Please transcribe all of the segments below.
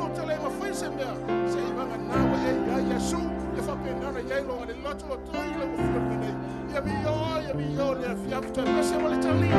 ko tele ma foi se mea se ivanga nawa e ya Yesu e fa penana ya lo ale loto lo toi le mo fio nei ya mi yo le fiafta pe se wala tali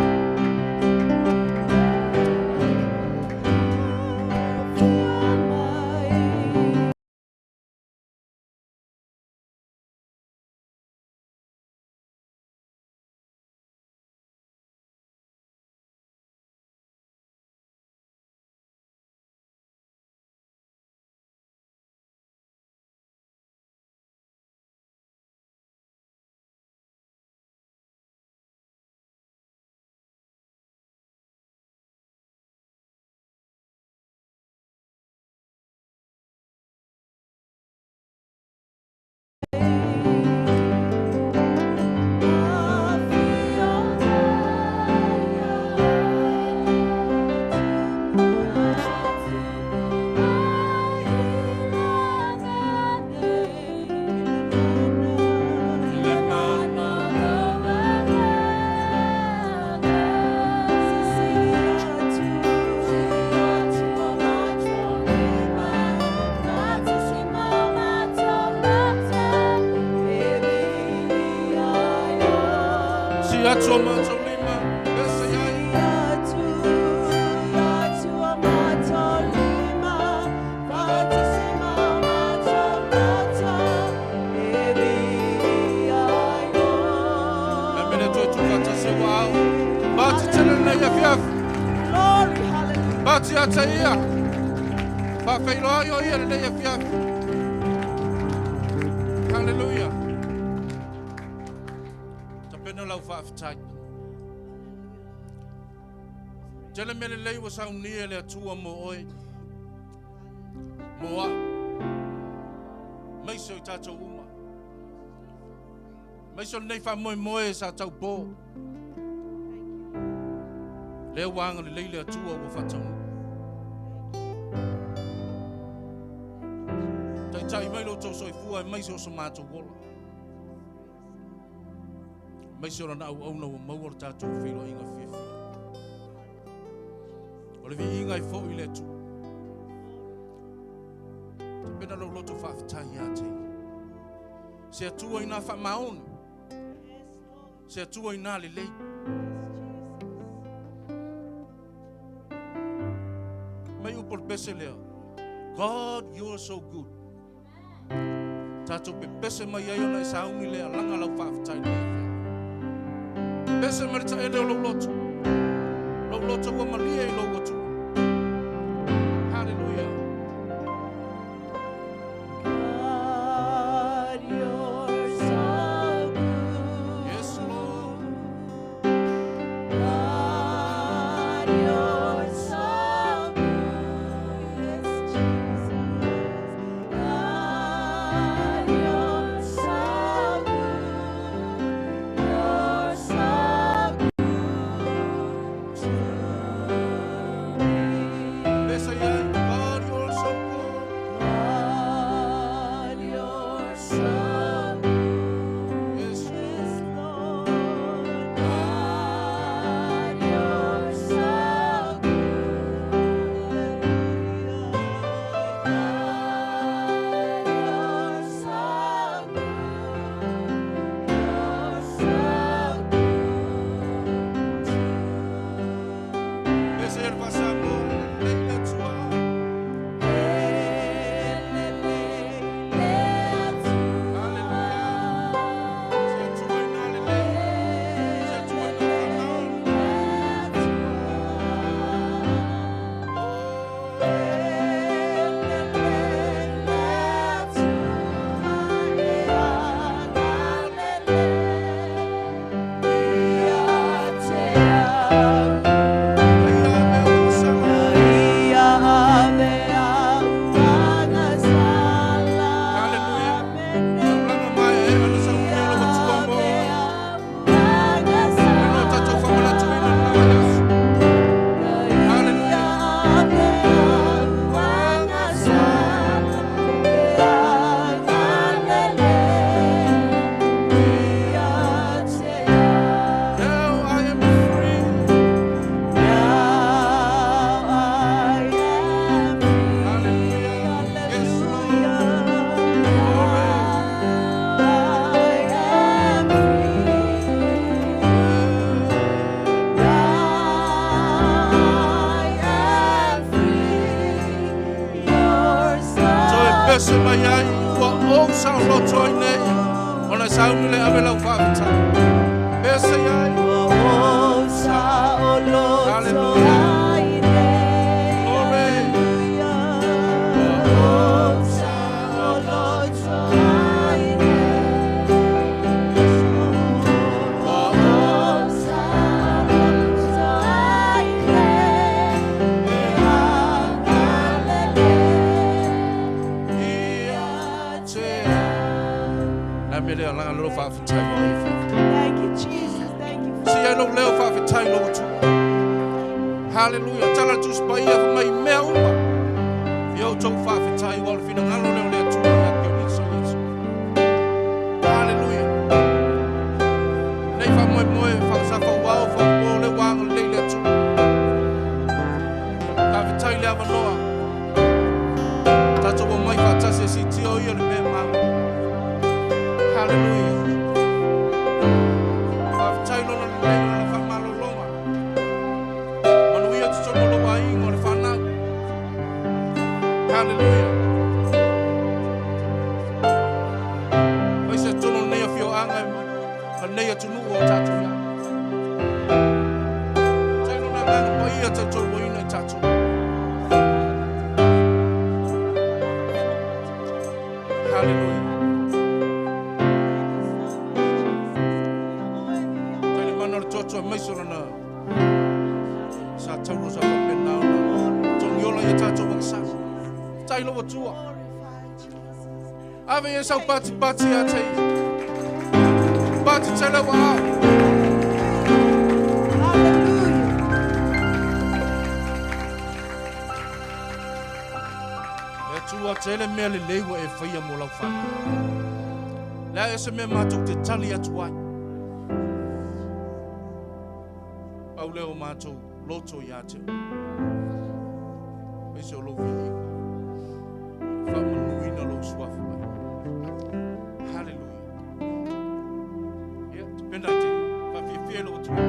Hallelujah. Tapena lau whaafitai. Tele mele lei wa sau nia le atua mo oi. Moa. Maiso I tātou uma. Maiso nei wha moe moe sa tau bō. Lea wanga le lei le atua wa whatau. Tai mai lo tau soifua e maiso so mātou wola. Maiso rana au au na wa mauar tātou whilo inga whiwhi. O le vi inga I fo I le tu. Te pena lo loto whaafitai a te. Se atua I nā wha maone. Se atua I nā le lei. Mai upor pese lea. God, you're so good. Tātou pe pese mai ai ona e saungi lea langa lau whaafitai lea. Pese marita e leo lau loto. Lau loto wa malia I lau watu. Hallelujah. God, you're so good. Yes, Lord. God, you're so good. Yes, Jesus. God, you're so good. You're so good to o sa lo toi nei. Ona sa umile avela ufavita. Bese yai. Oh, sa o lo Hallelujah. Thank you, Jesus. Thank you. Hallelujah. Tell her to spy of my mail. Yo, to Fafitai, while feeling hallelujah to hallelujah. Never my boy, Fasafa, wow, for all the one later to Fafitai Lavanoa. That's what my fantasy city or your man. Hallelujah. Fafitai no Famaloma. When we are to talk about buying or Fana. Hallelujah. I said, don't know if you're angry, but near to know what tattoo. Say, no, I'm going to tattoo in a tattoo. Hallelujah. Tell the man of church of Mason on a Sataros of a pen now. Don't you like a tattoo of Sas? Tell what you are. Ave yourself, Batty, I tell you. Batty, tell her what. Hallelujah. Tu a tele mele lewa e fia mo lau fa. La ese me matou te tali atu ai. Au leo matou loto ia te. Ese o lo vi. Fa manui na lo suafu ai. Hallelujah. Yeah, dependa te. Fa fia lo tu ne.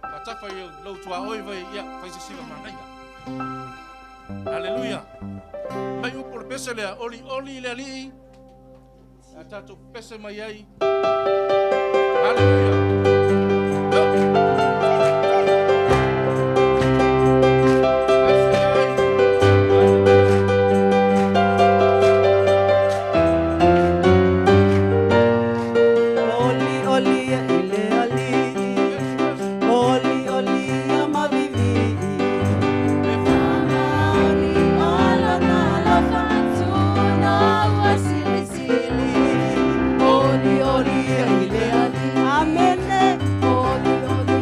Fa tafa ye lo tu a oi vai ia fa se sila mana ia. Hallelujah. Mai upo pese le oli le ali. Atato pese mai ai. Hallelujah. Amen.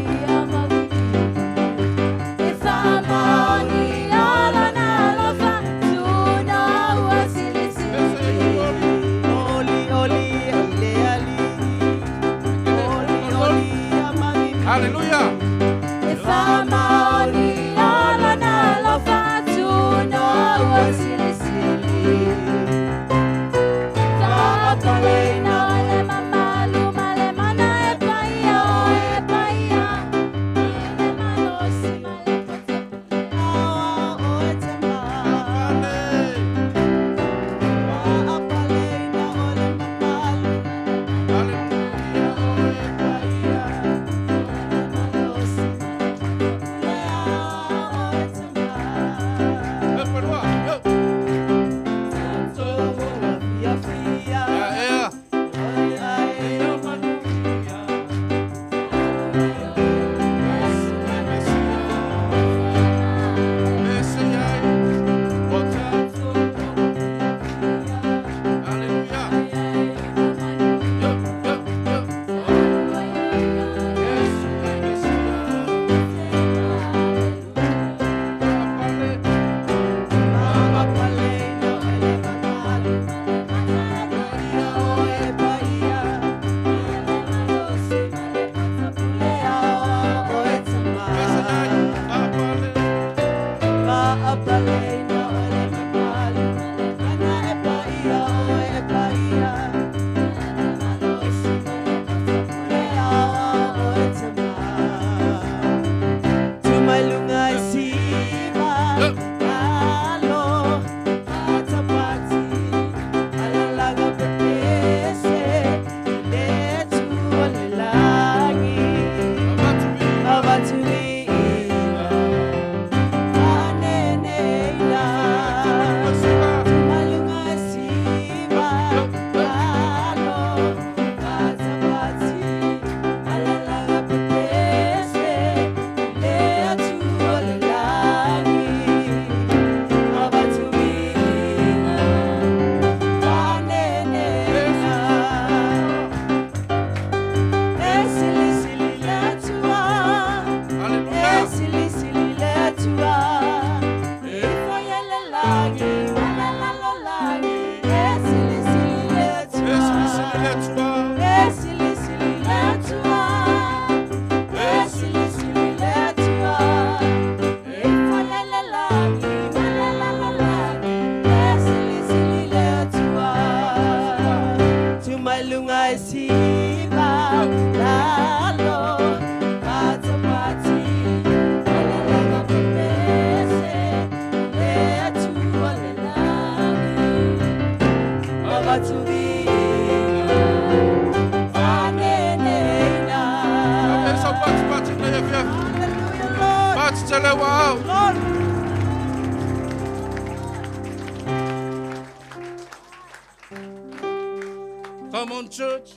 Come on, church.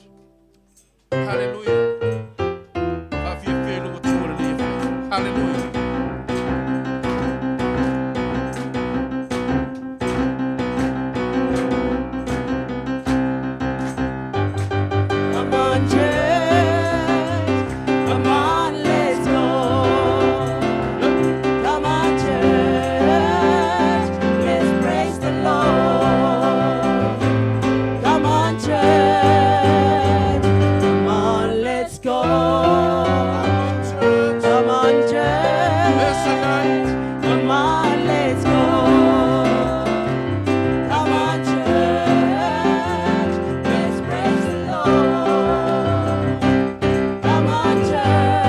Hallelujah. Hallelujah. Come on, church. Come on, let's go. Come on, church. Let's praise the Lord. Come on, church. Come on, let's go. Come on, church. Come on, let's go. Come on, church. Let's praise the Lord. Come on, church.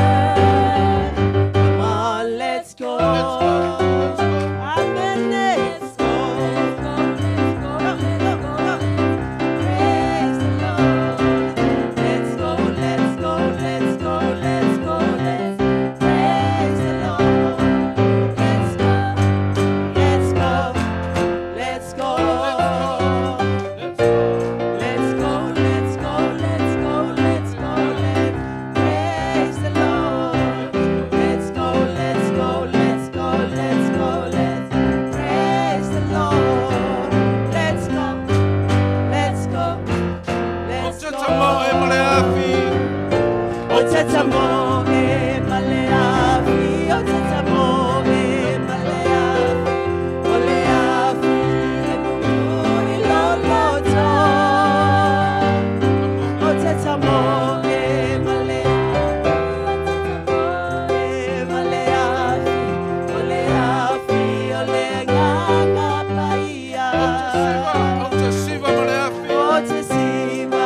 Come on, let's go. Amen. Let's go. Praise the Lord. Let's go. Let's go. Let's go. Let's go. Let's praise the Lord. Let's go. Let's go. Let's go. Let's go. Let's go. Let's go. Let's go. Let's praise the Lord. Let's go. Let's go. Let's go. Let's go. Let's praise the Lord. Let's go. Let's go. Let's go. Othetha mo emaleafi, othetha mo emaleafi, oleafi iloloto. Othetha mo emaleafi, oleafi, olenganga paia. Otesiva.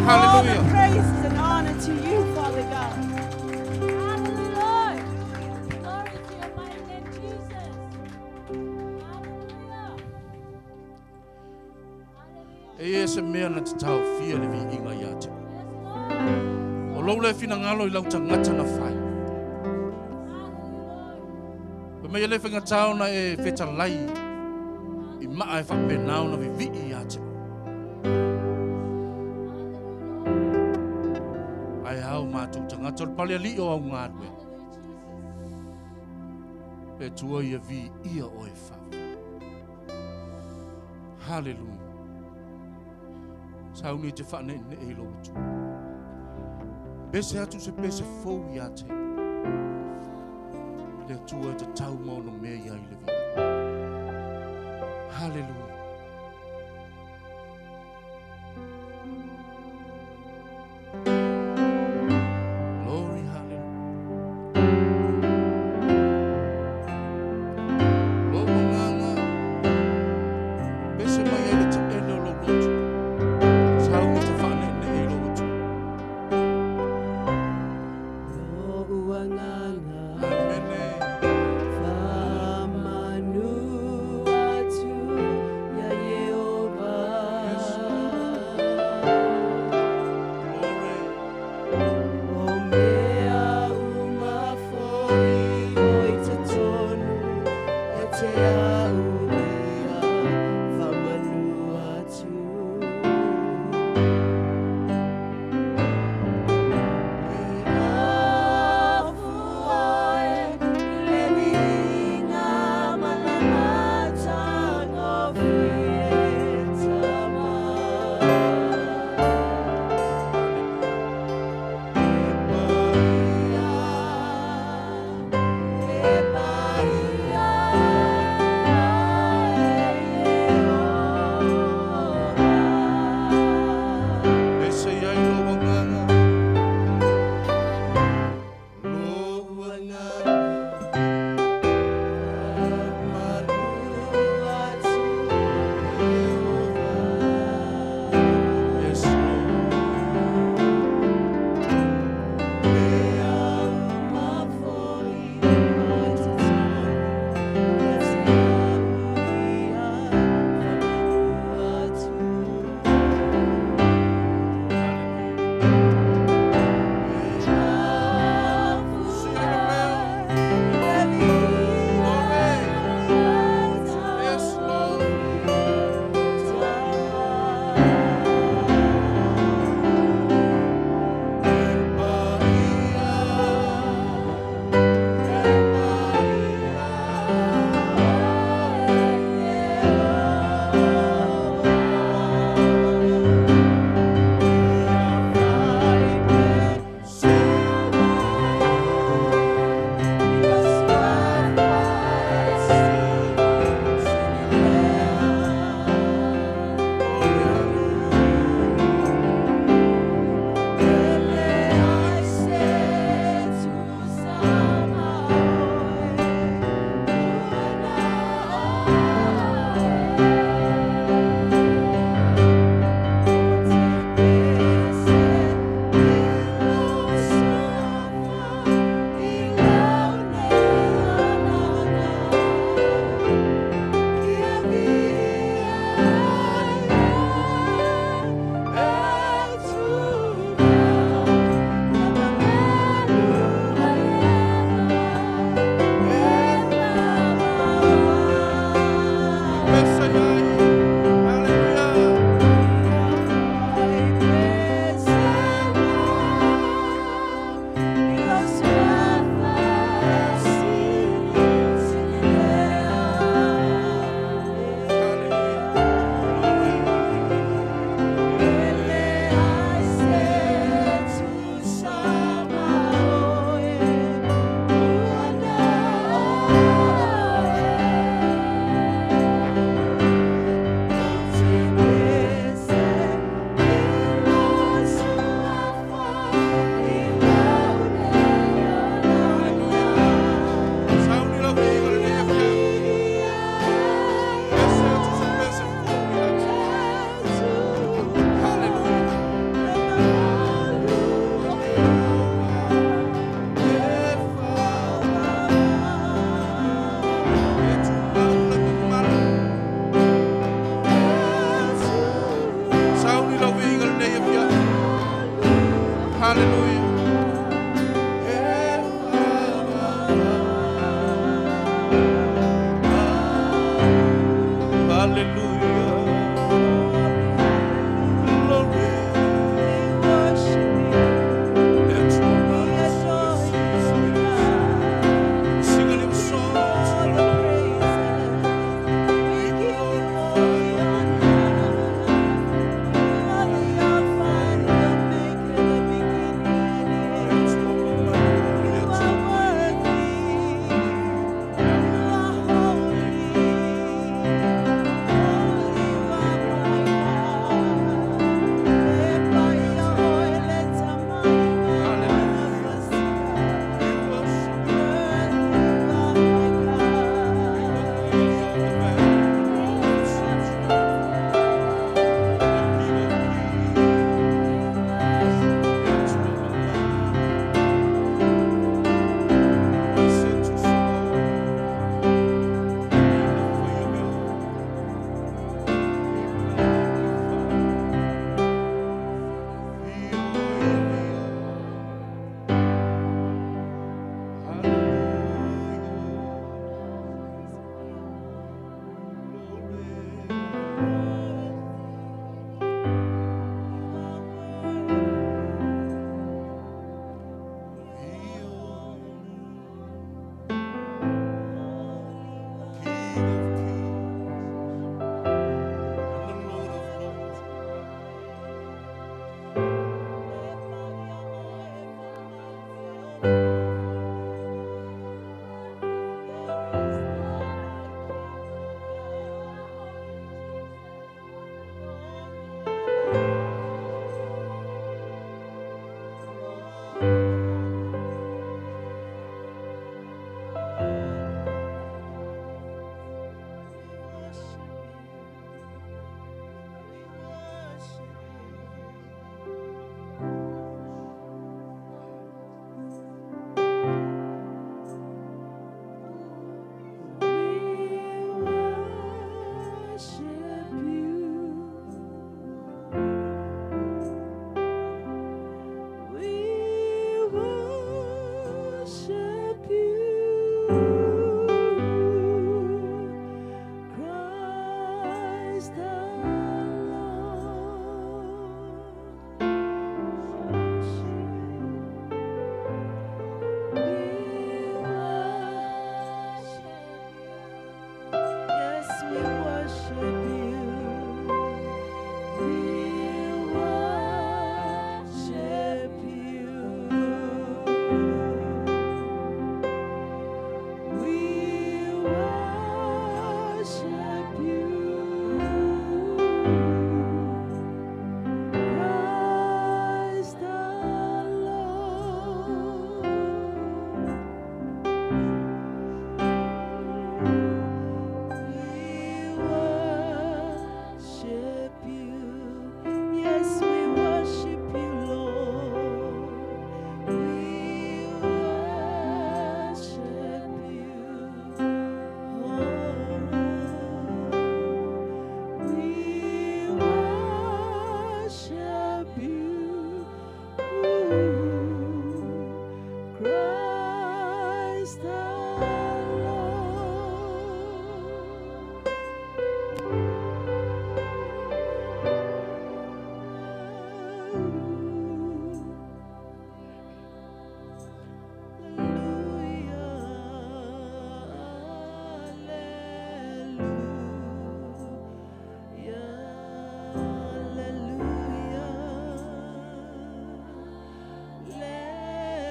All the praise and honor to you, Father God. Hallelujah. Glory to your mighty name, Jesus. Hallelujah. Yes, mea na te tau fia le vi inga ia te. O lau le fina ngalo I lau tangata na whai. Pa mea le whinga tau na e wheta lai I maa e whapenau na vi vi ia te. Ai hau mātou tangata o pale ali o au ngārwe. E tua ia vi ia o e whawa. Hallelujah. Sauni te whane ne e lo tu. Bese atu se bese fou ia te. Le tua te tau maono mea ia I le vi. Hallelujah. Glory, hallelujah. Lobo nganga. Bese mai ele te ele o lo tu. Sauni te whane ne e lo tu. Amene. Famanu atu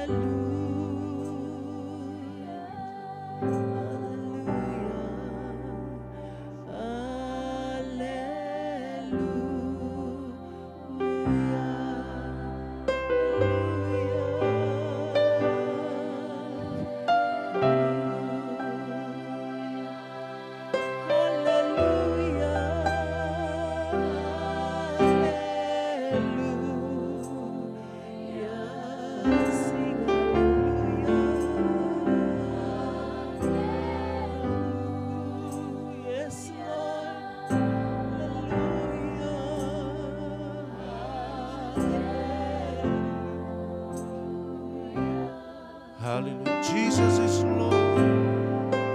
Hallelujah. Jesus is Lord.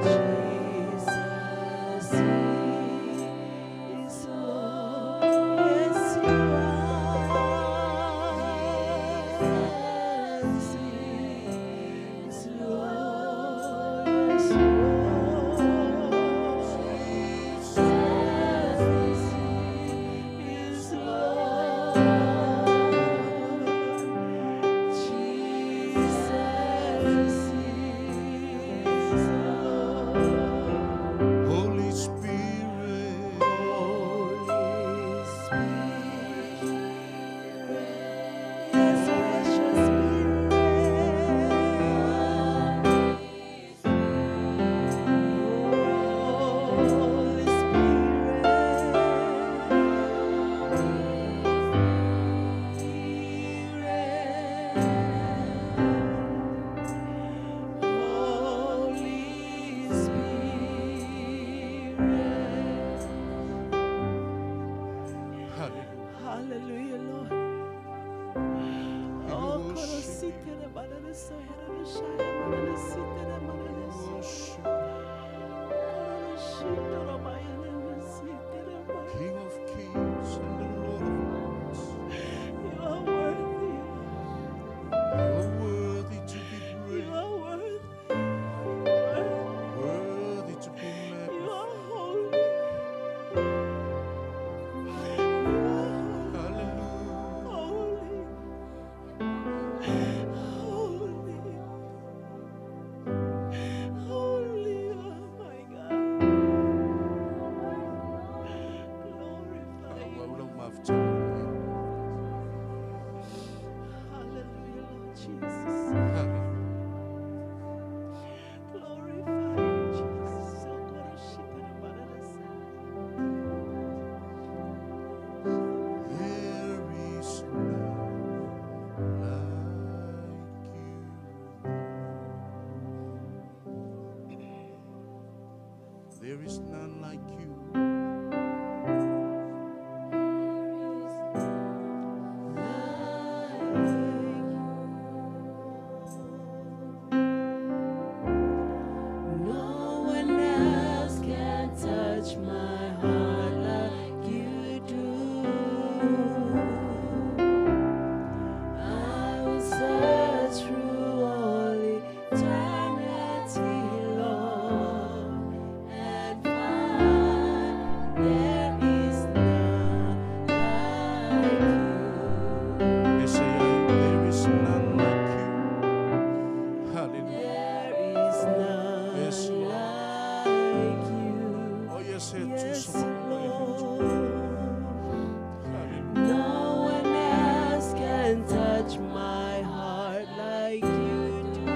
Jesus is Lord. Yes, you are. Jesus is Lord. Yes, you are. Jesus is Lord. Holy Spirit. Holy Spirit, yes, precious Spirit. Holy Hallelujah. Hallelujah, Lord. Oh, korositere manana sohera no shaya manana sitere manana sohera. Koroshitoro mayana sitere manana. King of kings and the Lord of lords. You are worthy. You are worthy to be You praised. are worthy. Worthy to be You magnified. are holy. You are Hallelujah. holy. Holy. Holy, oh my God. Glorify you. Hallelujah, Lord Jesus. Glorify you, Jesus. So koroshitara manana sa. There is none like you. There is none like you. No one else can touch my heart like you do. I will search through all eternity, Lord, and find there is none like you. Yes, I am. There is none like you. Hallelujah. There is none Yes, Lord. like you. Oh, yes, I Yes, do. Lord. Hallelujah. No one else can touch my heart like you do.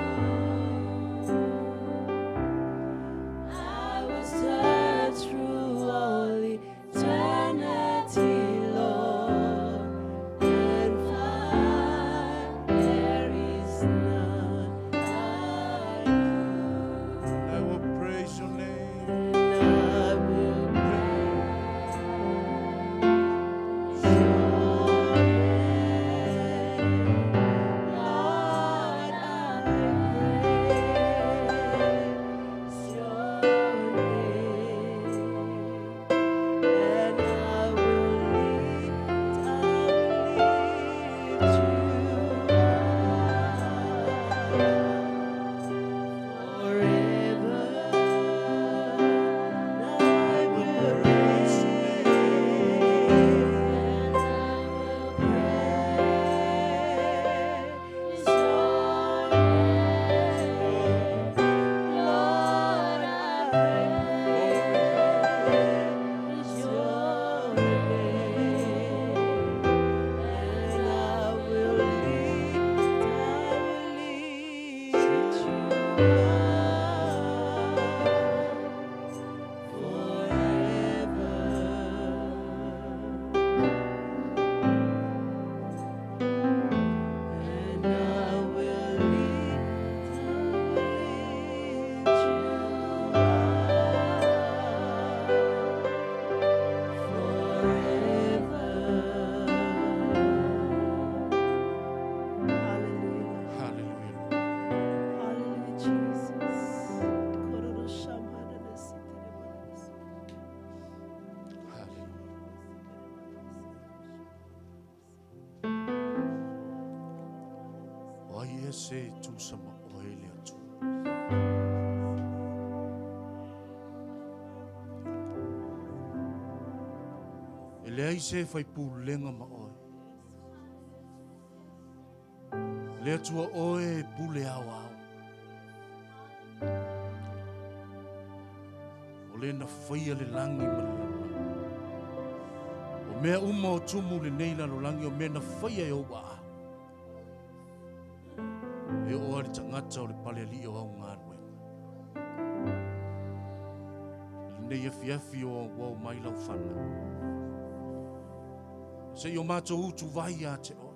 I will search through all eternity, Lord, and find there is none like you. I will praise your name. I will praise your name. Lord, ia se tu sama oe le atu. E le ai se fai pulenga ma oe. Le atua oe pule au au. O le na whaia le langi ma le lau. O mea uma o tumu le neila lo langi o mea na whaia e o wa. E o ari tangata o le pale ali o au ngā ruenga. Le nei afi o wau mai lau whana. Se i o mātou utu vai a te oe.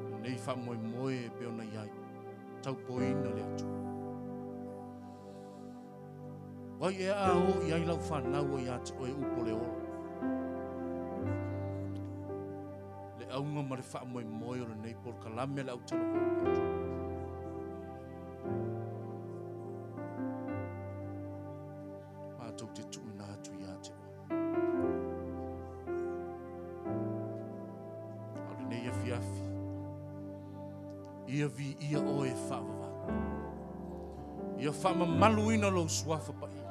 Le nei wha moe moe e peo na iai. Tau poina le atu. Wai e a o i ai lau whanau o i a te oe upo le oro. Le aunga ma le wha moe moe o le nei por kalame le au talo ho le atu. Mātou te tuina atu i a te oe. Au le nei afi. Ia vi ia o e whaavawa. Ia whaamamaluina lo suafa pa ia.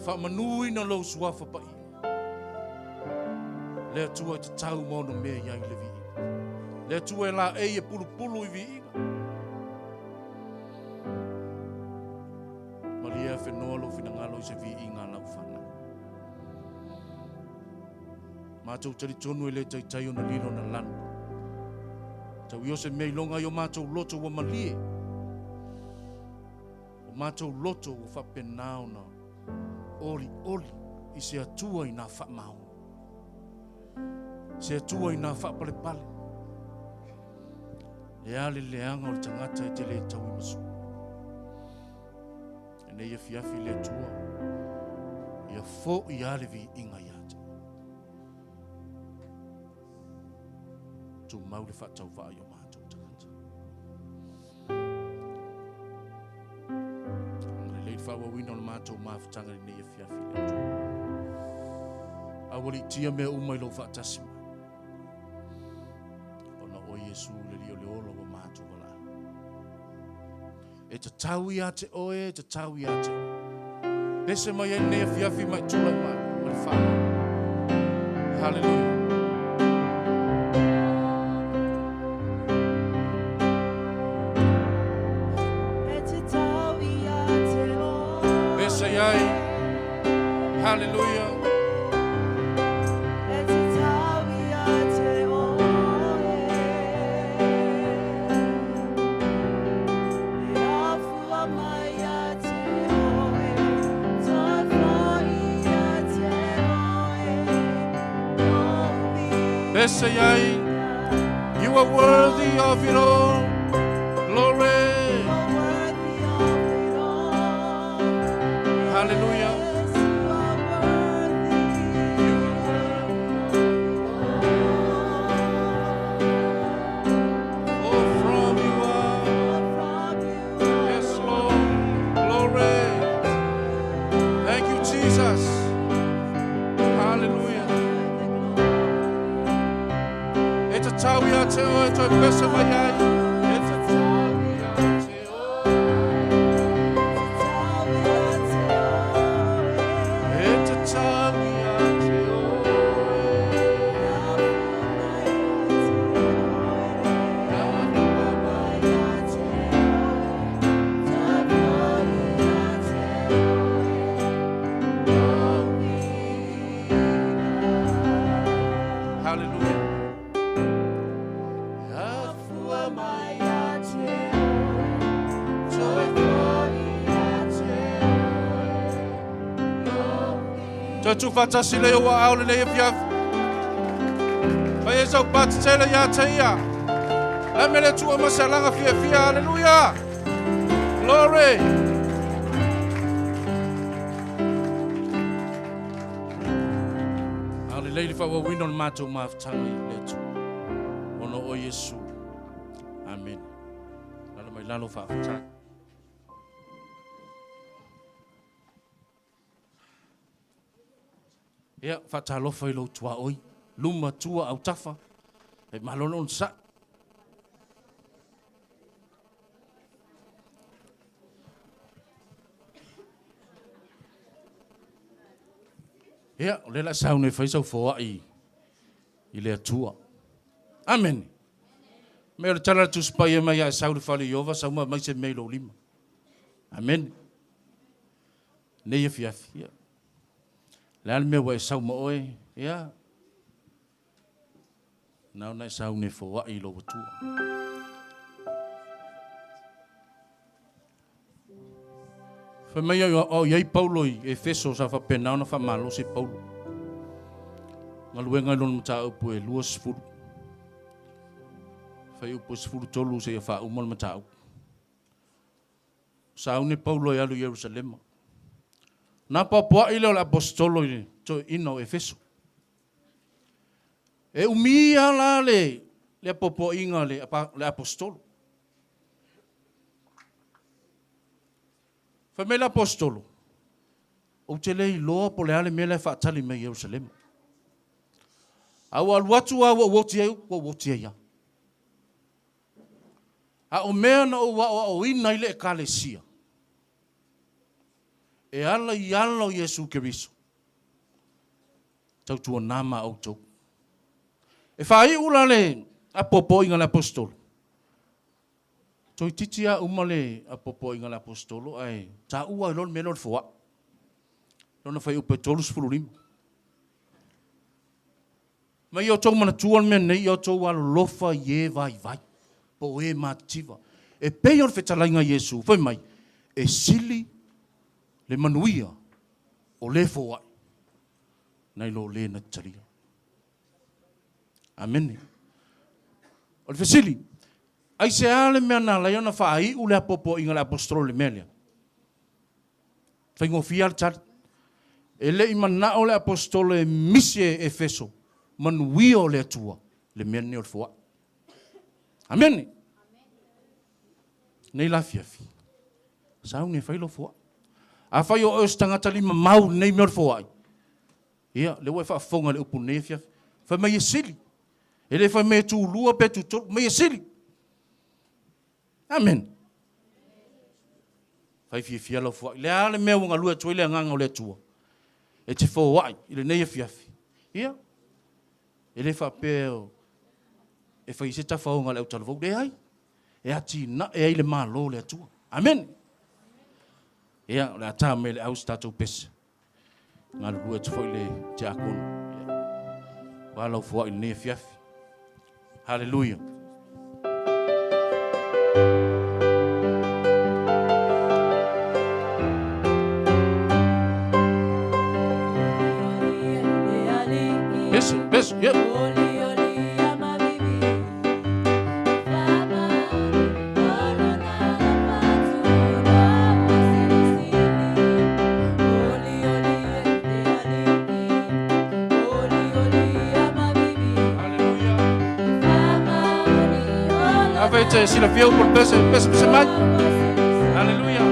Whaamanuina lo suafa pa ia. Lea tua te tau mono mea iai le vi inga. Lea tua e la e pulu i vi inga. Maria e whenua lo finangalo i se vi inga lau whana. Mātou tari tonu e le tai o na lilo na lanu. Tau i ose mei longa i o mātou loto wa malie. O mātou loto wa whapenao na oli i se atua i nā whamau. Se atua i nā whapale. E ale leanga o le tangata e te le tau i masu. E nei e fiafi le atua. Ia fo i ale vi inga i ate. Tu mau le whatau wha i o mātou tangata. Angre leid whawa wina o le mātou mawhatanga ni nei e fiafi le atua. Awali tia mea umai lo whatasi mai. Ona o Yesu le rio le olo wa mātou wala. E te tau i ate oe, te tau i ate oe. Pese mai e nei e fiafi mai tula mai, ma le whawa. Hallelujah. Hallelujah. You are worthy of it all. Glory. Hallelujah. Tu fatasi le o au le e fiaf. Ai e sau pati tele ya teia. La mele tu ma salanga fia fia. Hallelujah. Glory. Ale le fa wa wino mato ma tanga le tu. Ono o Yesu. Amen. Lalo mai lalo fa fa. Ia, whatalofa i lo tua oi. Luma tua au tafa. Malolo on sa. Le la saune fai sau foa i le atua. Amen. Me o tala tu spai mai a saune fale Iova sau mai se mai lo lima. Amen. Ne ia fiafia. Le al me wa sau mo oe, ya. Nau na saune foa i lo atua. Fa mai o iai Paulo i Efeso sa fa penao na fa malo si Paulo. Ngaluenga lon mata upu e luas furu. Fa upu furu tolu se fa umal mata upu. Saune Paulo e alu Jerusalema. Na papua ile o apostolo i to ino Efeso. E umia la le popo inga le apostolo. Famela apostolo. O te lei loa po le ale mele fa tali me Jerusalem. Au aluatu a woti ia. A o mea na o ina ile e kalesia. E ala i ala o Yesu Keriso. Tau tua nama au tau. E whai ula le apopo inga le apostolo. Toi titia umale apopo inga le apostolo ai ta ua lon me lon foa. Lona fai upe tolus fulurim. Ma yo tau mana tuan me nei yo tau alo lofa ye vai. Po e mativa. E peyon fetalainga Yesu. Fai mai. E sili le manuia o le foa. Nai lo le na taria. Amen. O le fesili. Ai se ale mea na la iona whaai ule apopo inga le apostolo le melia. Whaingo fia le tari. E le ima na o le apostolo e misi e Efeso. Manuia o le atua. Le mea ne o le foa. Amen. Nei la fiafi. Sau ne whailo foa. A whai o eus tangata lima mau nei mea o le foa ai. Ia, le wai whaafonga le upu nei fiafi. Whai mai e sili. E le whai mai tu lua pe tu tolu. Mai e sili. Amen. Fai fia lo fo. Le ale me wanga lua tu le nganga o le tua. E te fo wai, ile nei fiafi. Ia. Ele fa pe e fai se ta fa nga le utal vo de ai. E ati na e ile malo le tua. Amen. Ia, la ta me le au statu pes. Nga lua tu fo le te akon. Wala fo ile nei fiafi. Hallelujah. Yes, yeah. Avete si la fiau por pese mai. Alleluia.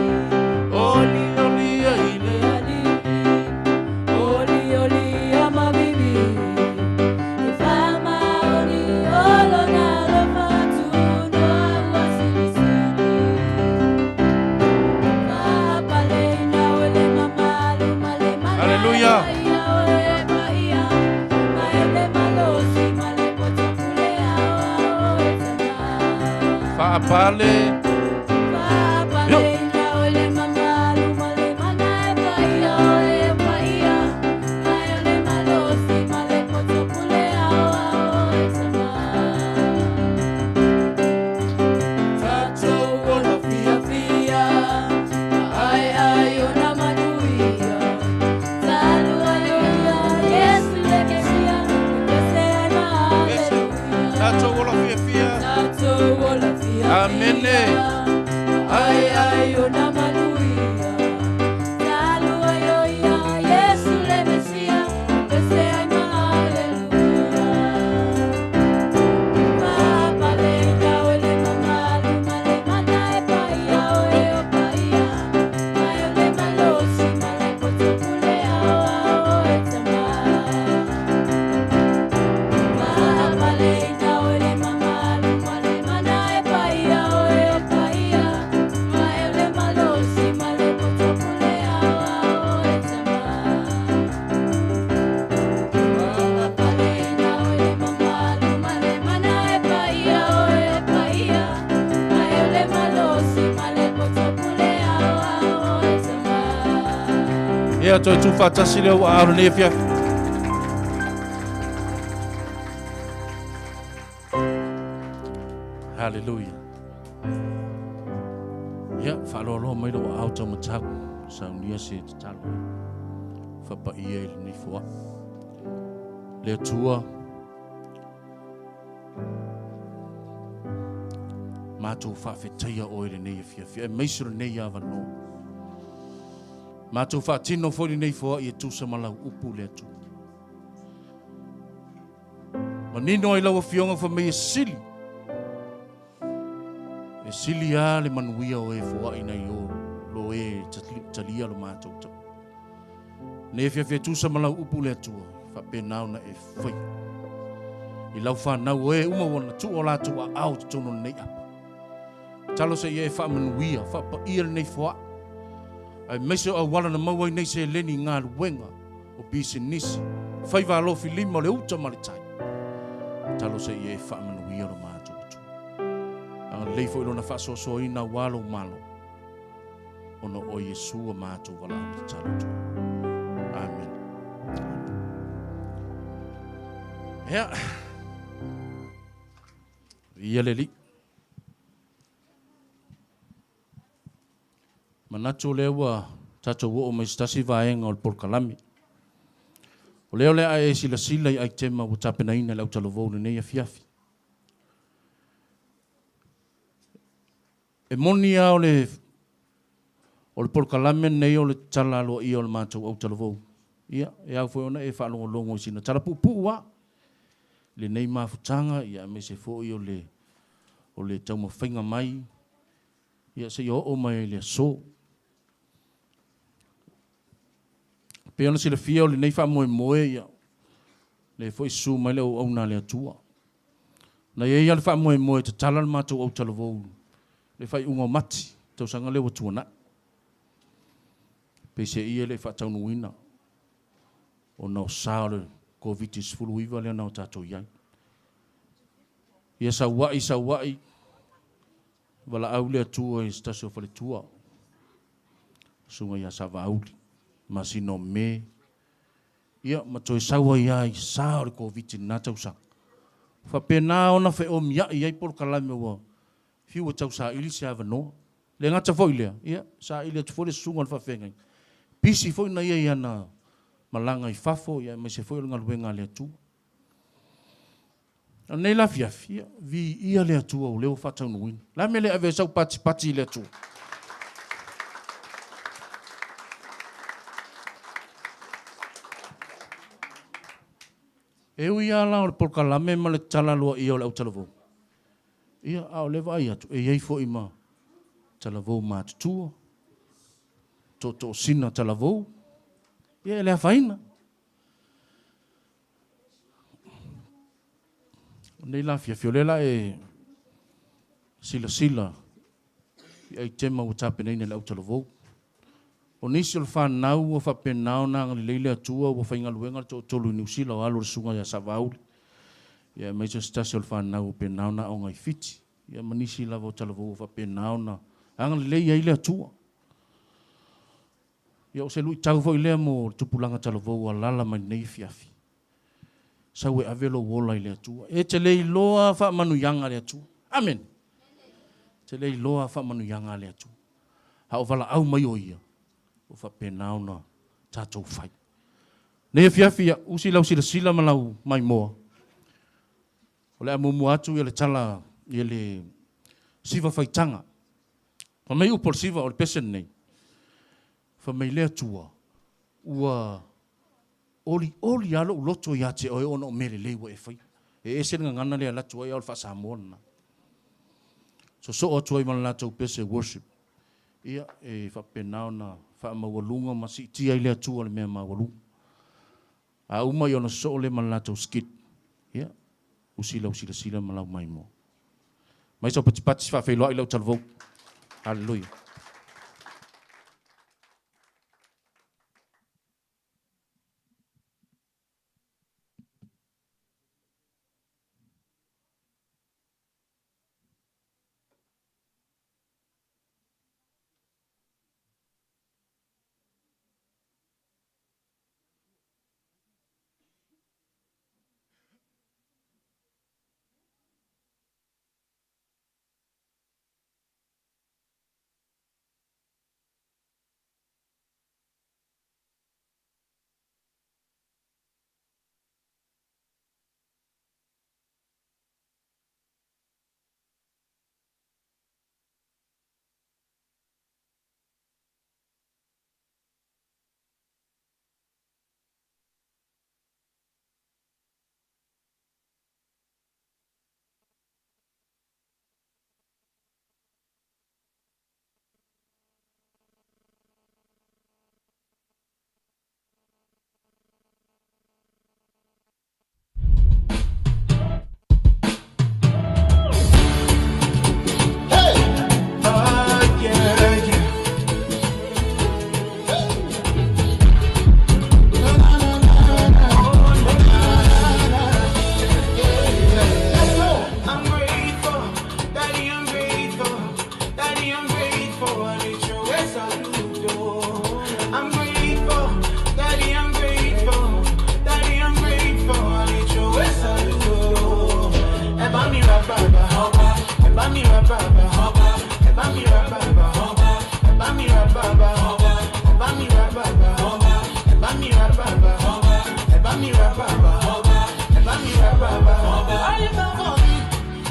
Vale. Amen. Ay, ay, una maluia. Aleluia. Yesu le Mesia. Ese ay, aleluia. Papa le da ole mama, male mana e paia o paia. Ay, ole malosi, male potopule o etama. Papa le da ole Lea toi tu fatasi leo wa au le fia. Hallelujah. Ya, falolo mai lo au to matak sa unia se talo. Fa pa ie ni fo. Le tua Matou whawhetia o ere nei fia fia. E meisura nei awa no. Matou whaatino fori nei fua i e tūsa malau upu le atu. Ma nino ai lawa fionga wha mei e sili. E sili a le manuia o e fua i nei o lo e talia lo matou tau. Nei fia fia tūsa malau upu le atu. Whapenau na e whai. I lau whanau o e uma wana tu o la tu a au tutono nei apa. Talo se ye fa manuia fa pa ir nei fo ai meso a wala na mau nei se leni ngā luenga o business fai va lo filimo le uta malitai talo se ye fa manuia lo mato ang le fo lo na fa so ina walo malo ono o Yesu o mato wala o talo amen ya yeleli Manacho lewa tato wo mai stasi vaenga o porkalami. O leo le ai sila i tema o tapena ina lau talovo nei afiafi. E monia o le porkalami nei o le talalo i o le mato o talovo. Ia, e au foi ona e whanongo longo sina tala pupu wa. Le nei mafutanga ia me se fo i o le tauma whainga mai. Ia se o mai le so. Pe ona sila fia o le nei wha moe ia. Le foi su mai le au na le atua. Na ia ia le wha moe te tala le mātou au talavou. Le whai unga mati. Tau sanga le watua na. Pe se ia le wha taunu ina. O nao sao le COVID-19 fulu iwa le nao tātou iai. Ia sa wai. Wala au le atua i stasio whale tua. Sunga ia sa vauli. Masino me ia matoi sawa ia i sao le COVID na tau sa fa pena ona fe o mia ia i por kalame wa fiu tau sa ili se ava no le ngata foi le ia sa ili tu foi sunga fa fenga pisi foi na ia na malanga i fafo ia me se foi nga luenga le tu nei la fia vi ia le tu o le fa tau no win la me le ave sau pati le tu E ui ala o le porkalame ma le talaloa i o le au talavou. Ia au le vai atu. E iei fo ima talavou mātutua. Toto sina talavou. Ia e le hawaina. Nei la fia fiolela e sila. Ia i tema o tapenei le au talavou. O nisi o le whanau o whapenau na ngali leile atua o whainga luenga to tolu New Zealand o alo sunga ya savauli. Ia meisa stasi o le whanau o penau na o ngai fiti. Ia manisi lava o talavu o whapenau na angali leile ile atua. Ia o se lui tau fo ilea mo tupulanga talavu o lala mai nei fiafi. Sau e avelo wola ile atua. E te lei loa wha manu yanga le atua. Amen. Te lei loa wha manu yanga le atua. Hao wala au mai o ia. O whapenau na tātou whai. Nei fiafia, usi lau sila malau mai moa. O le amumu atu i le tala, i le siva whaitanga. Wa mei upor siva o le pesen nei. Wa mei lea tua. Ua oli alo uloto ia te oe ono o mele leiwa e whai. E esenga ngana lea latu ai au le whasamoana. So atu ai mana latu pese worship. Ia e whapenau na whaamawalunga masi tia ilea tua le mea mawalunga. A uma i ona so le malato skit. Ia, usila sila malau mai mo. Mai so pati whawheloa i lau talvou. Hallelujah.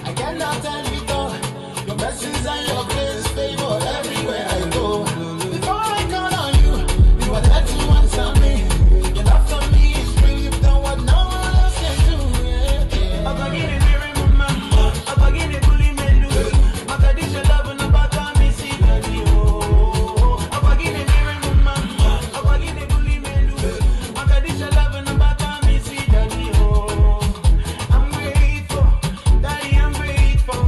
I cannot tell you go. Your blessings and your grace favor everywhere I go. Before I call on you, you are there to answer me. Your love for me is true. You've done what no one else can do. Yeah. I'm gonna get it, Mary, mama. I'm gonna get it, bully, man, do. I'm gonna get your love in the back of me, see that you. I'm gonna get it, Mary, mama. I'm gonna get it, bully, man, do. I'm gonna get your love in the back of me, see that you. I'm grateful, Daddy, I'm grateful.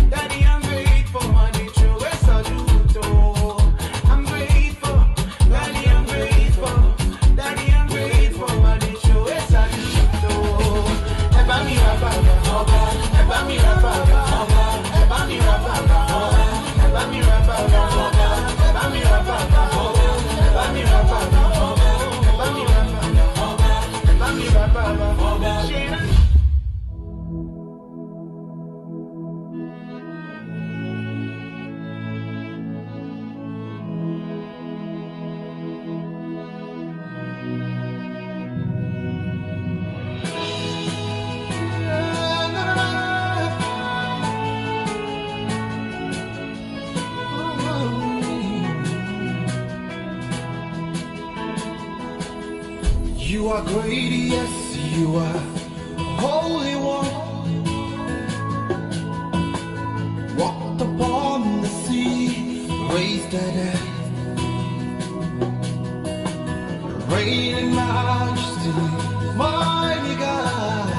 Daddy, I'm grateful. I need you, I salute. I'm grateful, Daddy, I'm grateful. Daddy, I'm grateful. I need you, I salute. Eba mi rababa, eba mi rababa, eba mi rababa, eba mi rababa, eba mi rababa, eba mi rababa, eba mi rababa, Shina. You are great, yes, you are Holy One. Walked upon the sea, raised the dead. Reign in majesty, mighty God.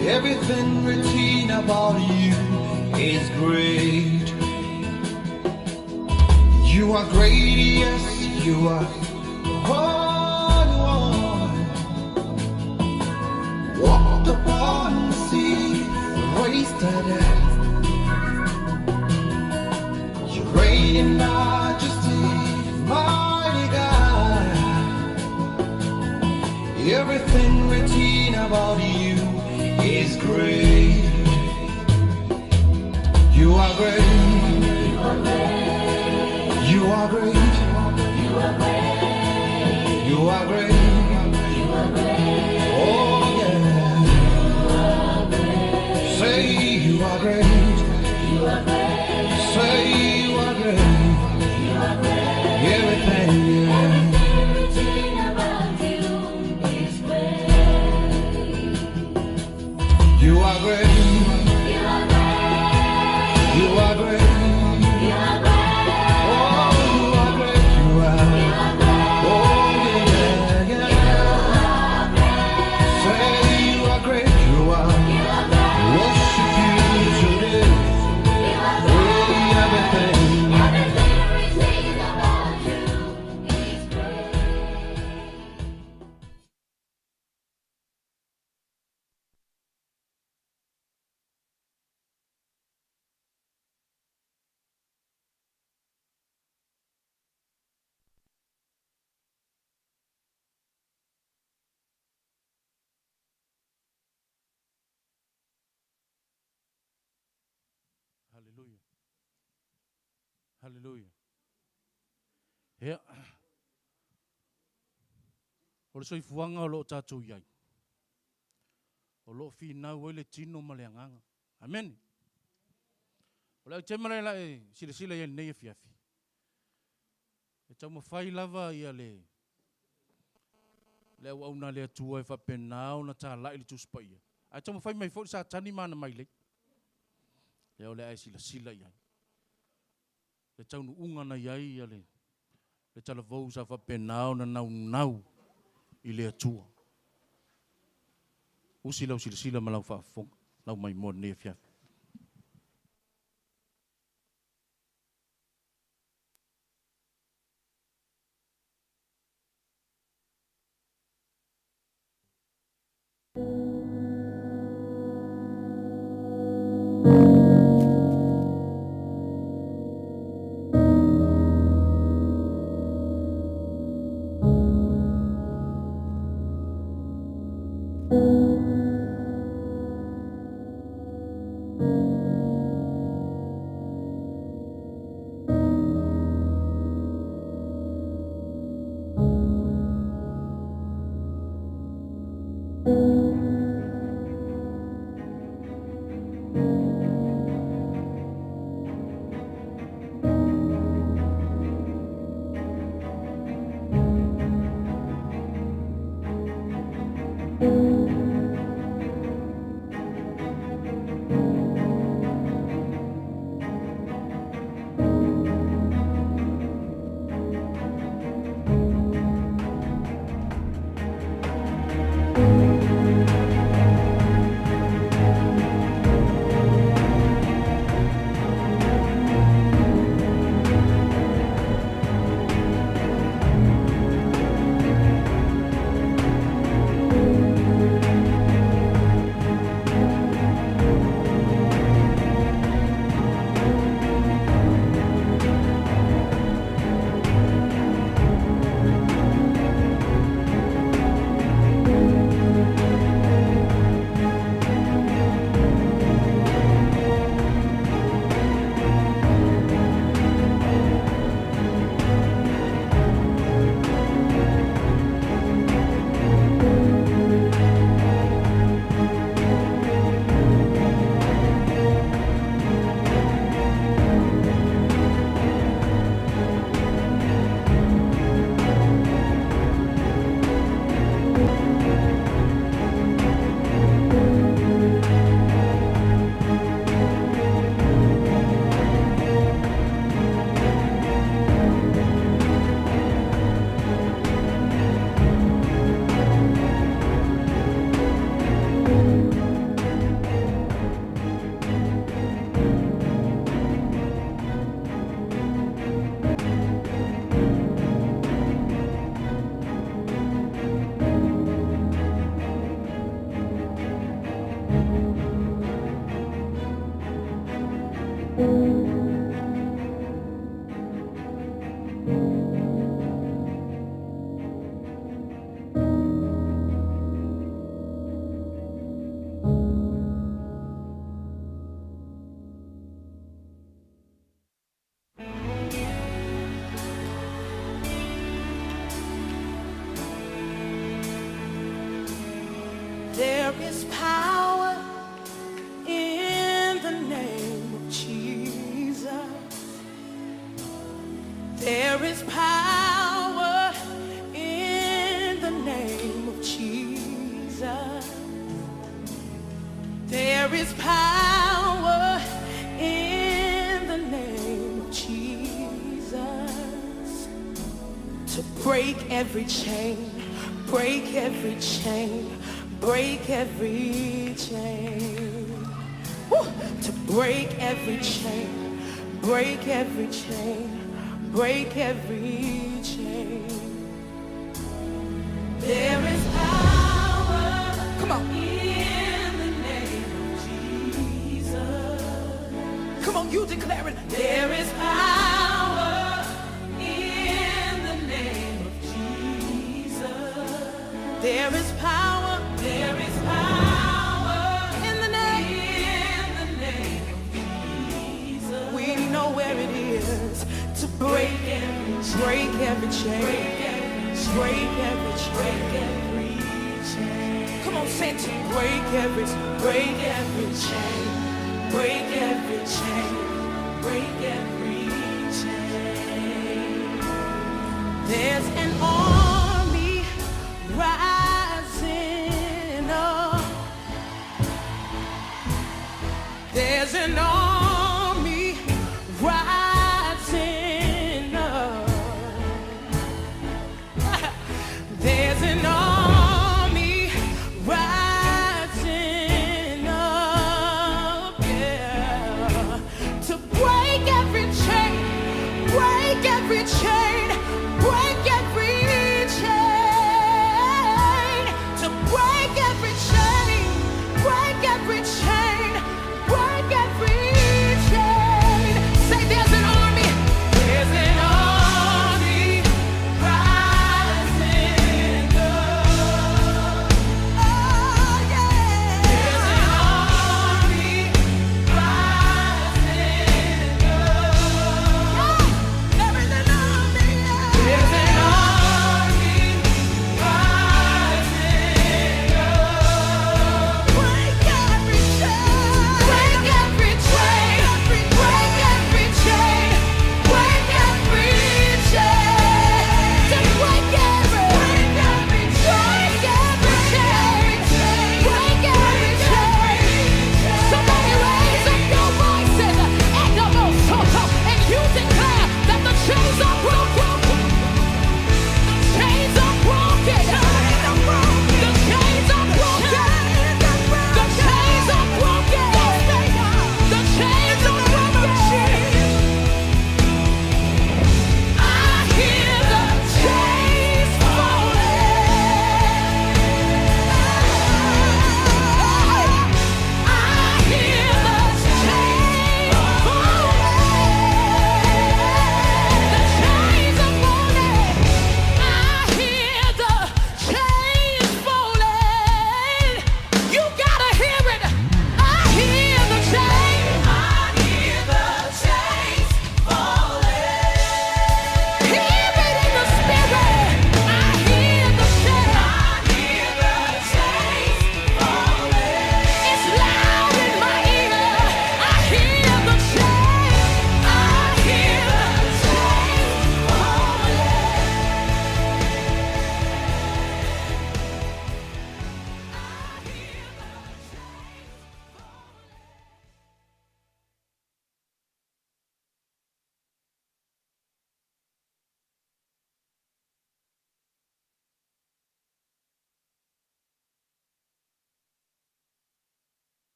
Everything written about you is great. You are great, yes, you are Holy One. Walked upon the sea, raised the dead. You reign in majesty, mighty God. Everything written about you is great. You are great. You are great. You are great. You are great. You are great. Oh yeah. You are great. Say you are great. You are great. Say you are great. You are great. Everything, yeah. Everything about you is great. You are great. You are great. You are great. You are great. Oh, you are great. You are. You are great. Oh yeah, yeah, yeah. Say you are great. You are. You are great. Worship you today. You are great. Everything. Everything about you is great. Hallelujah. Hallelujah. Hea. O le soifuanga o lo tātou iai. O lo finau o le tino ma le anganga. Amen. O le temara la e sila ia nei e fiafi. E tau mawhai lava ia le au auna le atua e whapenau na tā lai le tuspa ia. Ai tau mawhai mai fo sa tani mana mai le. Le o le ai sila iai. Le tau nu unga na iai ia le tala vau sa whapenau na nau i le atua. Usi lau sila ma lau whaafonga. Lau mai mo nei e fiafi. There is power in the name of Jesus. There is power in the name of Jesus. There is power in the name of Jesus to break every chain, break every chain. Break every chain. Woo! To break every chain. Break every chain. Break every chain. There is power. Come on. In the name of Jesus. Come on, you declare it. There is power in the name of Jesus. There is power. There is power in the name of Jesus. We know where it is to break every chain, break every chain. Come on, say it to break every chain, break every chain, break every chain. There's an army rising up. There's an army rising up. There's an army rising up, yeah, to break every chain, break every chain, break every chain, to break every chain, break every chain, break every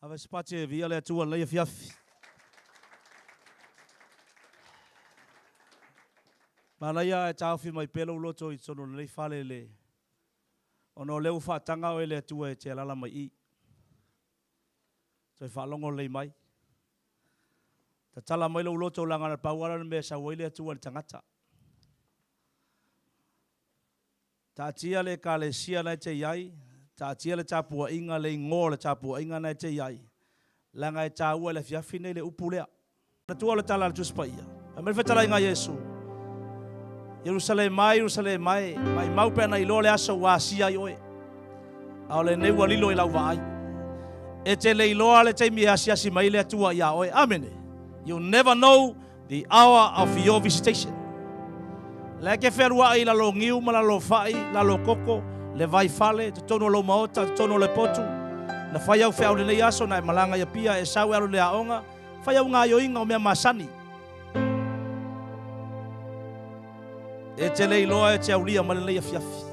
Ava spate via le tua le fiafi. Malaya e taufi mai pelo loto I tono le fale le. Ono leu whaatanga o ele tua e te alala mai I. Toi whaalongo le mai. Ta tala mai lo loto langana pauara me sa wele tua le tangata. Ta tia le ka le sia na te iai. Ta tia le tapua inga le ngō le tapua inga na te iai. Langa e tāua le fiafine le upulea. Na tua le tala le tuspaia. A me whetala inga Yesu. Jerusalem mai, mai mau pena I lo le aso wa sia I oe. Ao le neua lilo I lau vaai. E te le iloa le te mi asi mai le atua ia oe. Amen. You never know the hour of your visitation. Le ke wherua I la lo ngiu, ma la lo whai, la lo koko, le vai fale, te tono lo maota, te tono le potu. Na whai au whiau le nei aso, na e malanga ia pia, e sau alu le aonga, whai au ngā yoinga o mea masani. E te lei loa e te aulia ma le leia fiafi.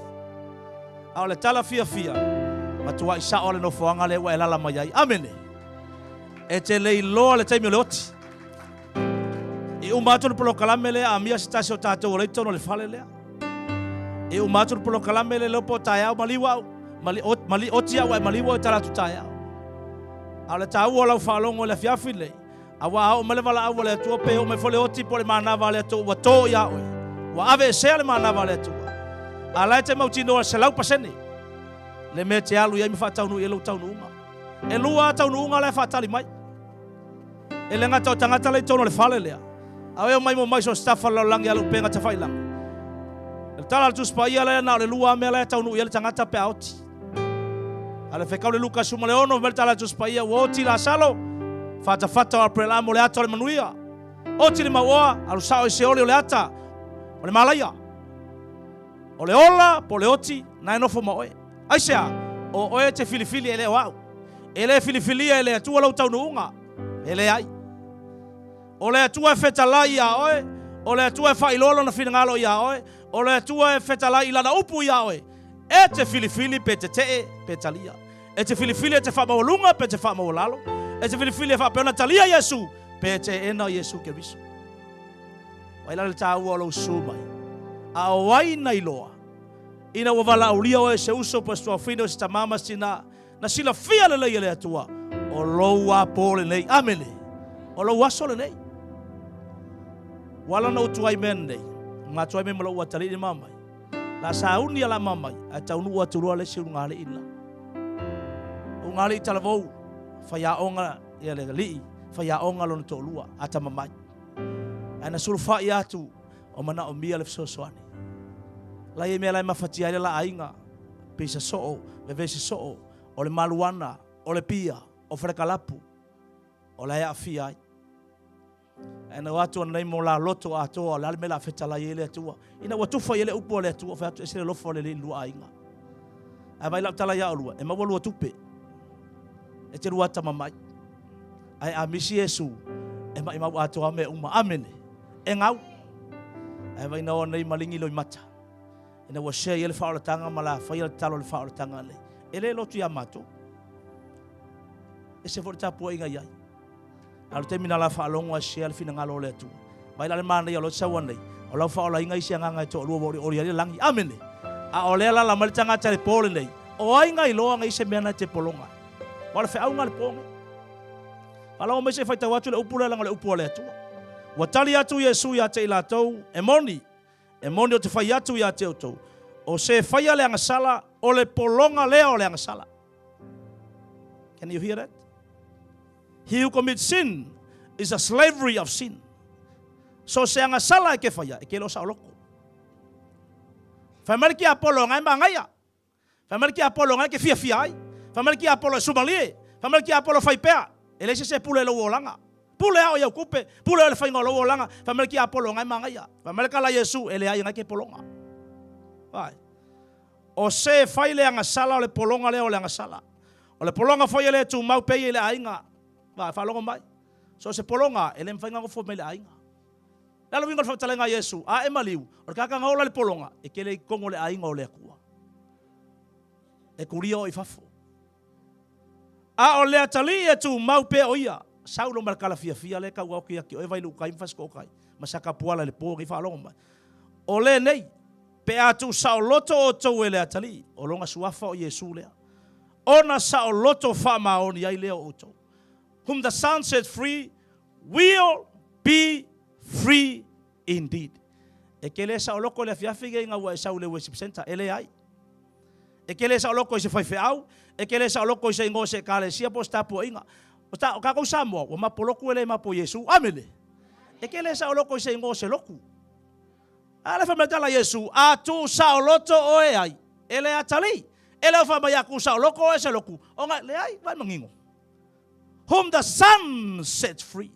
Ao le tala fia, ma tua I sao le no whoanga le wa e lala mai ai. Amene. E te lei loa le taimi o le oti. E umato polo kalame le a mia stasi o tātou o leito no le fale lea. E umato polo kalame le lopo taeau maliwa mali oti au e maliwa o taratu taeau. Ao le tau o lau whalongo le fiafi le. Awa au male wala au le tua pe o me fole oti po le manava le tua wa tō ia oi. Wa ave sea le manava le tua. A lai te mautino se lau pasene. Le me te alu ia mi whataunu e lau taunu unga. E lua taunu unga le whatali mai. E le ngata o tangata le tono le fale lea. Awe o mai mo mai so staffa la langi alu penga te whailang. Le tala tu spaia le na le lua me le taunu ia le tangata pe auti. Ale whekau le luka suma le ono vel tala tu spaia wo oti la salo. Fata o prela mo le ato le manuia. Oti le maua alu sao I se ole o le ata. O le malaya. O le ola po le oti na e nofo ma oe. Aisea o oe te filifili ele wau. Ele filifili ele atua lau taunu unga. Ele ai. O le atua e whetalai ia oe. O le atua e whailolo na whinangalo ia oe. O le atua e whetalai ilana upu ia oe. E te filifili pe te tee pe talia. E te filifili e te whamawalunga pe te whamawalalo. E te filifili e whapeona talia Yesu pe te ena Yesu ke risu. Waila le tāua o lau sumai. A wai nei loa. Ina wawala aulia oe se uso pa stua fino se tamama sina. Na sila fia le leia le atua. O lou a pole nei. Amene. O lou aso le nei. Wala na utuai men nei. Ngā tuai men malau atari ni mamai. La sauni ala mamai. A taunu ua turua le si ungale ina. Ungale I talavou. Whaya onga ia le li. Whaya onga lona to lua. Ata mamai. Ana sulfa I atu. O mana o mia le fisosoani. Lai e mea lai mawhatia le la ainga. Pisa soo. Le vesi soo. O le maluana. O le pia. O wharekalapu. O le ea fia ai. Ana watu anai mo la loto atoa. Le ale me la whetala I ele atua. Ina watufa I ele upo le atua. Whatu esere lofo le lua ainga. Ai vai lau tala ia olua. E mawalua tupe. E te ruata mamai. Ai a misi Yesu. E mai mau atoa me uma. Amene. E ngau. Ai vai nao nei malingi loi mata. Ina wa share ele whaola tanga ma la whaia le talo le whaola tanga nei. Ele lotu ia mato. E se fori tapua inga iai. Alu te mina la whaalongo a share le fina ngalo le atua. Vai la le mana ia lo sawa nei. O lau whaola inga isi anganga I to lua wori ori ari langi. Amene. A o lea la mali tanga tari pole nei. O ainga I loa ngai se meana te polonga. Wala wha au ngale ponga. Wala o me se whaita watu le upule langa le upua le atua. Watali atu Yesu ia te ila tau. E moni o te whai atu ia te utou. O se whaia le angasala, o le polonga lea o le angasala. Can you hear that? He who commits sin is a slavery of sin. So se angasala e ke whaia, e ke lo sa oloko. Whamariki a polonga e mangaya. Whamariki a polonga e ke fia ai. Whamariki a polo e sumalie. Whamariki a polo whaipea. E leise se pule lo olanga. Pule ao iau kupe, pule o le whainga lo olanga, whamelki a polonga I mangaya. Whamelka la Yesu, ele ai ngai ke polonga. Vai. O se whai le angasala o le polonga leo le angasala. O le polonga whai le tu mau pei ele ainga. Vai, whalonga mai. So se polonga, ele mwhainga ngofo me le ainga. Lalo winga le whatalenga Yesu, a e maliu, o le kaka ngaola le polonga, e ke le kongo le ainga o le akua. E kuria o I fafo. A o lea tali e tu mau pe o ia. Saulo malakala fia le kau au kia ki o e Vailuutai mfasko kai. Masaka puala le po ngi whaalonga mai. O le nei, pe atu sao loto o tau e lea tali. O longa suafa o Yesu lea. Ona sao loto wha maoni ai lea o tau. Whom the Son set free will be free indeed. E ke le sao loko le fiafi ngai ngā ua e sau le worship center. E le ai. E ke le sao loko i se whaiwheau. E ke le sao loko i se ingo se ka le sia po stapu inga. O kako Samoa, o mapo loku ele mapo Yesu. Amene. E ke le sao loko i se ingo se loku. Ale whamatala Yesu. A tu sao loto o e ai. E le atali. E le whamayaku sao loko o e se loku. O ngai le ai, vai mangingo. Whom the Son set free.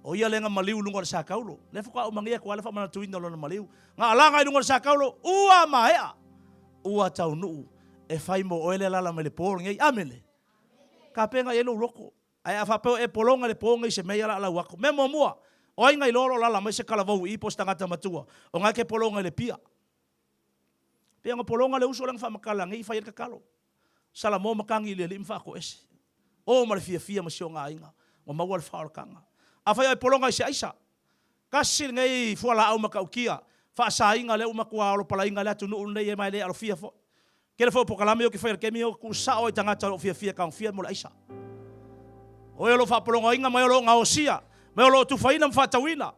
O ia lenga maliu lunga sa kaulo. Le fuka o mangia ko ale fa mana tuina lo maliu. Nga alanga i lunga sa kaulo ua mahea. Ua tau nuu. E fai mo oele lala me le polo ngai amene. Ka penga elo loko. Ai afa pe e polonga le ponga i se mea la wako. Me mo mua. O inga i lolo lala mai se kalavau i posta ngata matua. O ngai ke polonga le pia. Pia nga polonga le uso lang fa makala ngai fa kakalo. Sala mo makangi le limfa ko ese. O ma le fia masio nga inga. O mawal fa kanga. Afai ai polonga i se aisa. Kasi ngai fuala au makaukia. Fa sainga le umakua alo palainga le atu nuu nei e mai le alo fia fo. Kele fo pokalame o ki whaia kemi o ku sao i tangata o fia kang fia mo le aisa. O e lo fa polonga inga mai o lo ngā osia. Mai o lo tu whaina mwhatawina.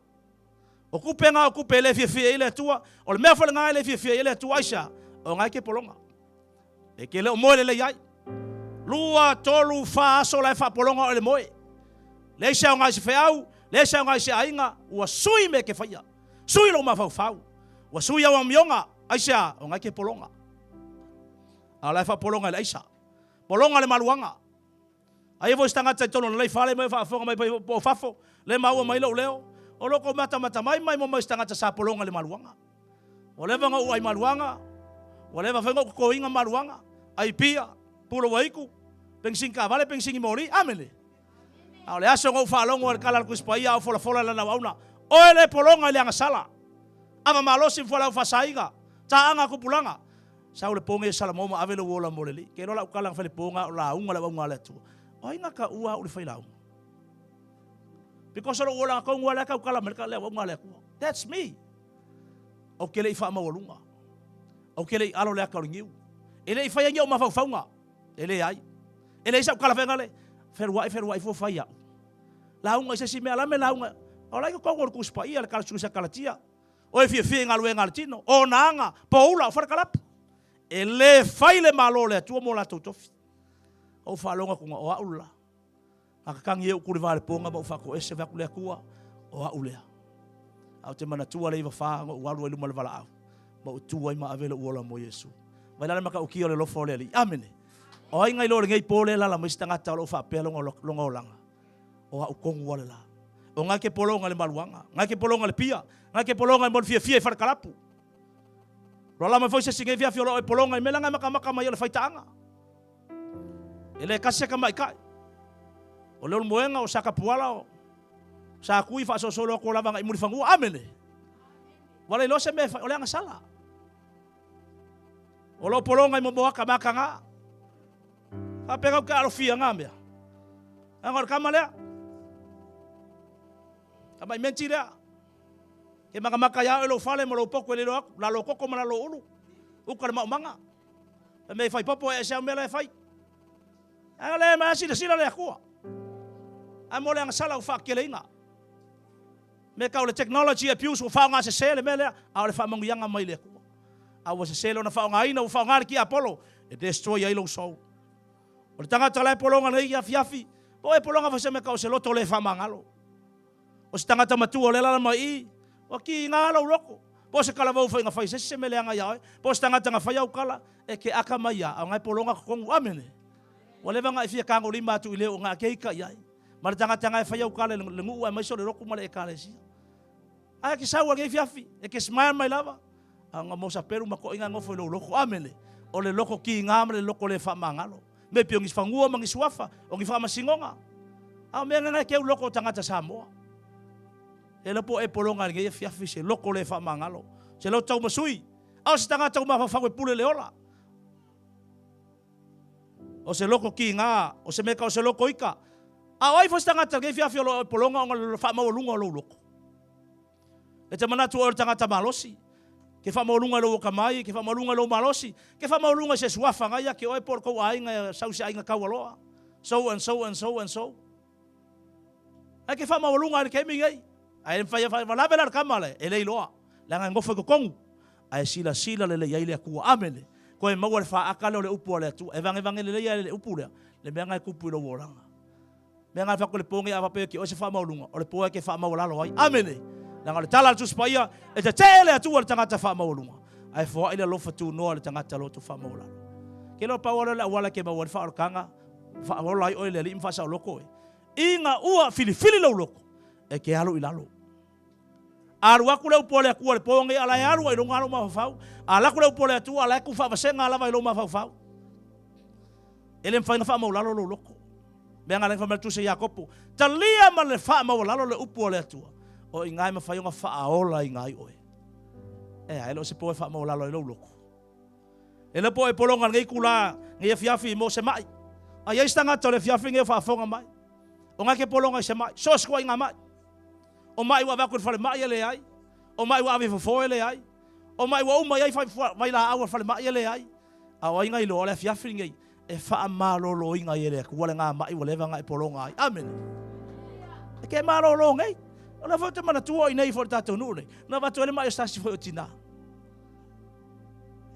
O kupe ngā o kupe le fia ile atua. O le mea whale ngā le fia ile atua aisa. O ngai ke polonga. E ke le o moe le iai. Lua tolu wha aso lai wha polonga o le moe. Le isa o ngai se wheau. Le isa o ngai se ainga. Ua sui me ke whaia. Sui lo ma whau. Ua sui au amionga. Aisa o ngai ke polonga. A lai wha polonga le aisa. Polonga le maluanga. Ai vo stangata i tono le fale mai whaafonga mai po fafo. Le maua mai leo. O loko mata mai mo mai stangata sa polonga le maluanga. O le vanga uai maluanga. O le vanga ko inga maluanga. Ai pia. Pulo waiku. Pengsing ka vale pengsing mori. Amene. A le aso ngau whaalongo le kalal kuspaia au fola lana wauna. O le polonga le anga sala. Ama malosi whalau whasaiga. Ta anga kupulanga. Sao le ponga e sala moma avelo wola moreli. Ke rola ukalang fele ponga la unga la unga le tu. O inga ka ua uli whailau. Because lo wola ka unga le ka ukala mereka le unga le ku. That's me. O kele i wha mawalunga. O kele i alo le ka ringiu. Ele i whaia ngiau mawhauwhaunga. Ele ai. Ele isa ukala whenga le. Ferua i fo whaia. La unga isa si mea lame la unga. O lai ko ngor kuspa ia le kala suisa kalatia. O e fie ngā lue ngā tino. O naanga. Po ula o wharakalapu. E le whaile malo le atua mo la tautofi. O whalonga kunga o aula. Aka kangi e ukuri vale ponga ma ufako ese vaku lea kua o aulea. Au te mana tua le iwa whaanga o alu e luma le vala au. Ma utua i ma avela uola mo Yesu. Vai lana maka ukia o le lofo le li. Amene. O ai ngai lore ngai pole lala ma istangata o lo whapea longa o langa. O au kongu wale la. O ngai ke polonga le maluanga. Ngai ke polonga le pia. Ngai ke polonga le mon fia i wharakalapu. Rola mai foi se singe fia fiolo e polonga i melanga maka mai le faitaanga. Ele kasi ka mai kai. O le moenga o saka puala o sa kui fa so solo ko lava ngai muri fangu amene. Wala lo se me o le anga sala. O lo polonga i mo boaka maka nga. A pega ka alo fia nga mea. Angor kamale. Ama mentira. Ke maka ya lo fale mo lo poko le lo la lo koko ma lo ulu. U ka ma manga. Me fai popo e sa me le fai. Ale ma si le akua. Amo le sala u fa ke leina. Me ka o le technology abuse u fa nga se sele me le a le fa mangu yanga mai le akua. A was se sele na fa nga ina u fa nga ki Apollo e destroy ai lo so. O le tanga tala polonga nei ya fiafi. O e polonga fa se me ka o se loto le fa mangalo. O se tanga tamatu o le la mai. O ki ngā lau roko. Po se kala wau whainga whai se me leanga iau. Po se tangata ngā whai au kala. E ke aka mai ia. Au ngai polonga kongu amene. O lewa ngā i fia kango lima atu i leo ngā keika iai. Ma le tangata ngā whai au kala le ngu ua maiso le roko ma le e kale sia. Ai ke saua ngai fiafi. E ke smile mai lava. Au ngā mosa peru ma ko inga ngofo i lo roko amene. O le loko ki ngā ma le loko le wha mangalo. Me pio ngis whangua ma ngis wafa. O ngi wha masingonga. Au mea ngai keu loko tangata Samoa. E lapo e polonga nge fiafi se loko le wha mangalo. Se lau tau masui. Au se tanga tau mawhawhawe pule le ola. O se loko ki ngā, o se meka o se loko ika. A wai fo tangata ke fiafi o polonga o ngā whaamaolunga o lo loko. E te manatu o tangata malosi. Ke whaamaolunga lo kamai, ke whaamaolunga lo malosi, ke whaamaolunga se suafa ngai ke oe por kou ainga sausi ainga kaualoa. So and so and so and so. Ai ke whaamaolunga ke mingai. Ai walabelar kamale, e leiloa. Langa ngofa ko kongu. Ai sila le yaile kua amele. Ko e maua le whaakale o le upu o le atu. Evange le upu lea. Le mea ngai kupu i lo woranga. Mea ngai whako le pongi a wapea ki o se whaamaolunga. O le poa ke whaamaolalo ai. Amele. Langa le tala tu spaia. E te tele atu o le tangata whaamaolunga. Ai whoa ina lofa tu noa le tangata lo tu whaamaolalo. Ke lo pawara le awala ke maua le whaorkanga. Whaolai oe le li mwhasa o loko e. Inga ua fili lau loko. E ke alo i lalo. Aru aku leu pole aku le ponge ala aru ai longa lo mafau. Ala ku leu pole atu ala ku fa vasenga ala vai lo mafau. Ele mfaina fa mo lalo lo loko. Benga le fa tu se Jakopo. Talia ma le fa mo lalo le upo le atu. O ingai ma fa fa aola ingai oe. E ai lo se po fa mo lalo lo loko. Ele po e polonga ngai kula ngai fiafi mo se mai. Ai stanga to le fiafi ngai fa fonga mai. O ngai ke polonga se mai. So sko inga mai. O mai wa vakur fale mai ele ai. O mai wa ave fo ele ai. O mai wa uma ai vai la awa fale mai ele ai. A wa inga ilo le fiafi ngai e fa malo lo inga ele ku wala nga mai wala nga polonga ai. Amen. E ke malo lo ngai. Ona fote mana tuo inai fo tato nu nei. Na va tole mai stasi fo tina.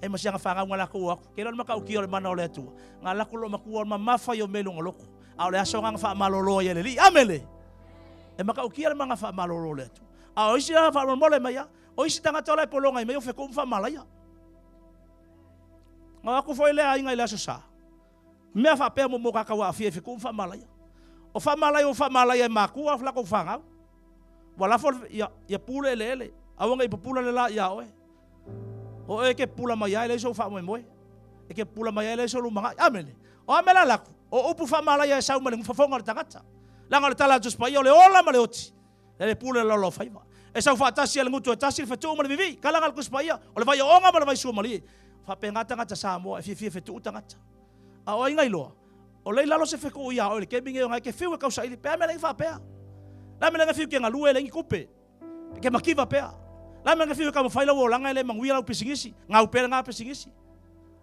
E masianga fanga ngala ko aku. Ke lo maka uki o mana ole tu. Ngala ko lo maku ma mafa yo melo ngoloko. A ole aso nga fa malo lo ele li. Amen. E maka ukia le mga wha malolo le tu. A oisi na wha mole mai ya. Oisi tanga tola e polonga i mai o wheko mwha malaya. Ngā aku fo ele a inga i laso sa. Mea wha pēr mo kakawa a fie wheko mwha malaya. O wha malaya e makua flako whangau. Walafo ia pule ele. Awanga i papula le la ia oe. O e ke pula mai ai le so wha moe. E ke pula mai ai le so lumanga. Amene. O amela laku. O upu wha malaya e sau male mwhafonga le tangata. Langa le tala just pai o le ola ma le oti. Le pule lo faiva. E sau fa tasi le ngutu tasi fe tu ma le vivi. Kala ngal kuspaia o le vai onga ma le vai su mali. Fa pengata ngata sa mo e fi fe tu tangata. A o inga iloa. O le lalo se fe ko ia o le kebinge ngai ke fiu ka usa ile pe me le fa pe. La me le fiu ke ngalu le ngi kupe. Ke makiva pe. La me le fiu ka mo faila wo langa le mangwira o pisingisi. Ngau pe nga pisingisi.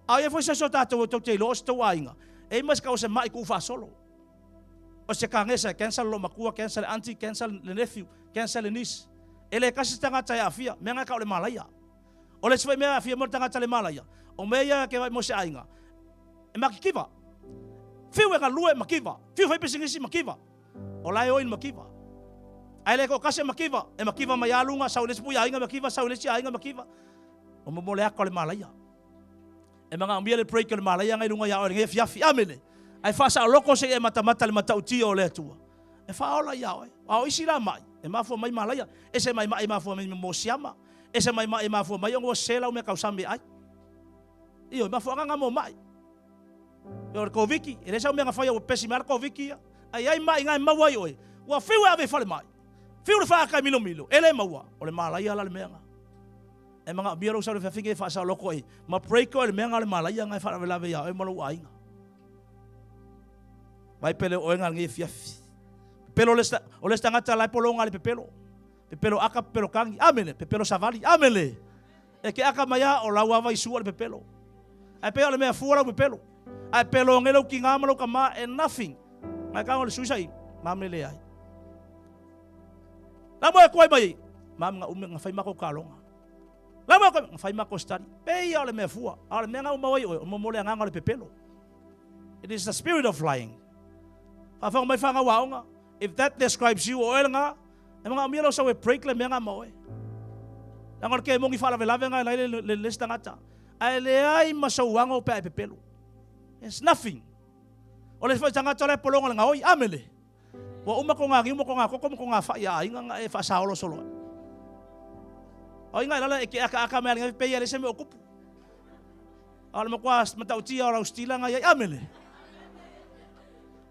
A ye fo se so tato to te lo sto ainga. E mas ka o se mai ku fa solo. O se kangesa, cancel lo makua, cancel auntie, cancel le nephew, cancel le niece. Ele kasi tangata ya afia, menga ka o le malaya. O le sifai mea afia mo tangata le malaya. O mea ke vai mo se ainga. E makikiva. Fiu e ka lue makiva. Fiu fai pisingisi makiva. O lai oin makiva. Aile ko kasi makiva. E makiva mayalunga, sau lesi puya ainga makiva, sau lesi ainga makiva. O mo le ako le malaya. E mga ambia le pray ke le malaya ngai lunga ya o nge fiafi amene. Ai fasa loko se e mata le mata uti o le tua. E fa ola ia oe. A o isi la mai. E mafua mai malaya. E se mai mafua mai mo siama. E se mai mafua mai o sela o me kausambi ai. Io mafua nga mo mai. Yo ko viki. E le sa me nga fa o pesi mar ko viki. Ai mai nga mawai oe. Wa fiu ave fale mai. Fiu le fa ka milo. Ele mawa. O le malaya la le menga. E mga biro sa le fa finge fa sa loko e. Ma pray ko le menga le malaya nga fa la ve ya e malo ainga. Vai pele o enga ngi fiafi. Pelo o le tangata lai polonga le pepelo. Pepelo aka pepelo kangi. Amene. Pepelo savali. Amene. E ke aka maya o lawa vai sua le pepelo. Ai pele mea fuara o pepelo. Ai pelo ngelo ki ngama lo kama and nothing. Mai ka o le susai. Mamele ai. La mo e koi mai. Mam nga nga fai mako kalonga. La mo nga fai mako stari. Pe o le mea fua. O le mea nga umawai o mo le nganga le pepelo. It is the spirit of lying. Afang may fanga waonga. If that describes you o nga, e mga amiro sa we break le menga mo e. Langor ke mong ifala velave nga le lista ngata. Ai le ai masawanga o pe pepelo. It's nothing. O le fa tanga tole polonga nga oi amele. Wa uma ko nga mo ko nga ko nga fa ya nga e fa sa solo. O nga la e ke aka me nga pe ya le se me okupu. Ala mo kwas matautia ora ustila nga ya amele.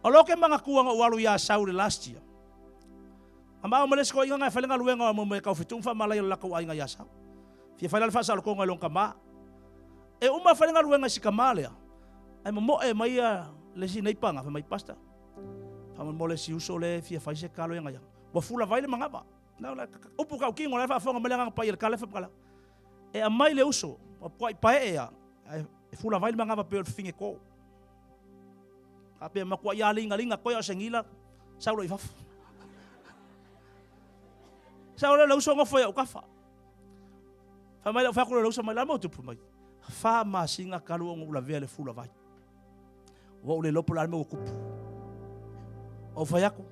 O loke mga kuang o walu ya sauri last year. Ama o males ko inga nga falenga luenga mo me ka fitung fa malay la ko inga ya sa. Fi falal fa sal ko ngalong kama. E uma falenga luenga si kamalea. Ai mo e mai le si nei panga fa mai pasta fa mo le si uso le fia fa se kalo nga ya wa fula vai le mangaba na la upu ka kingo le fa fonga melenga pa il kale fa kala e a mai le uso o pai pae ya e fula vai le mangaba pe finge ko ape ma kwa ya linga ko ya sengila saulo i fa saulo le uso ngo foi o kafa fa mai fa ko le uso mai la mo tu mai fa ma singa kalu ngo la vele fula vai wo le lopo la mo kupu o fa yako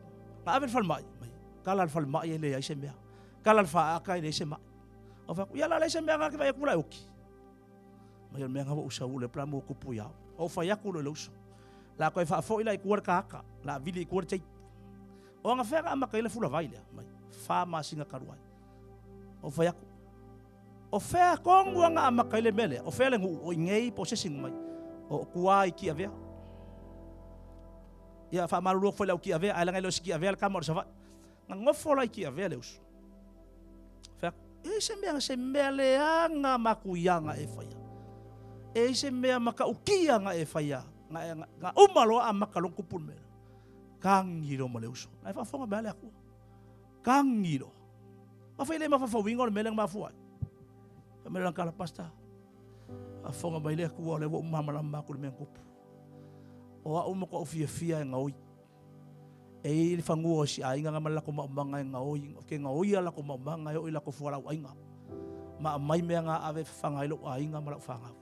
nga ave fal mai kala fal mai le ai se mea kala fa aka le se mai o fa ya la le se mea ka vai kula oki mai me nga wo usa le plan mo kupu ya o fa yako le uso la ko fa fo ila i kuar ka aka la vili i kuar tei o nga fa ma ka le fula vai le mai fa ma singa karuai o fa yako o fa kongu nga ma ka le mele o fa le ngu o ngei processing mai o kuai ki ave ya fa malu foi la ki ave ala ngai lo ski ave al kamor sava ngofo la ki ave leus fa e se mele anga makuyanga e faya e se me maka ukia nga e faya nga umalo a makalong kupun mel kangiro maleuso ai fa fonga bale aku kangiro ma fa ile ma fa wingo meleng ma fuai melang kala pasta a fonga bale aku ole wo mama lamba ku men kupu o a umo ko fia nga oi e fangu o si ainga nga malako manga nga oi ke nga oi ala ko manga yo ila ko fuala ainga ma mai me nga ave fanga ilo ainga mala fanga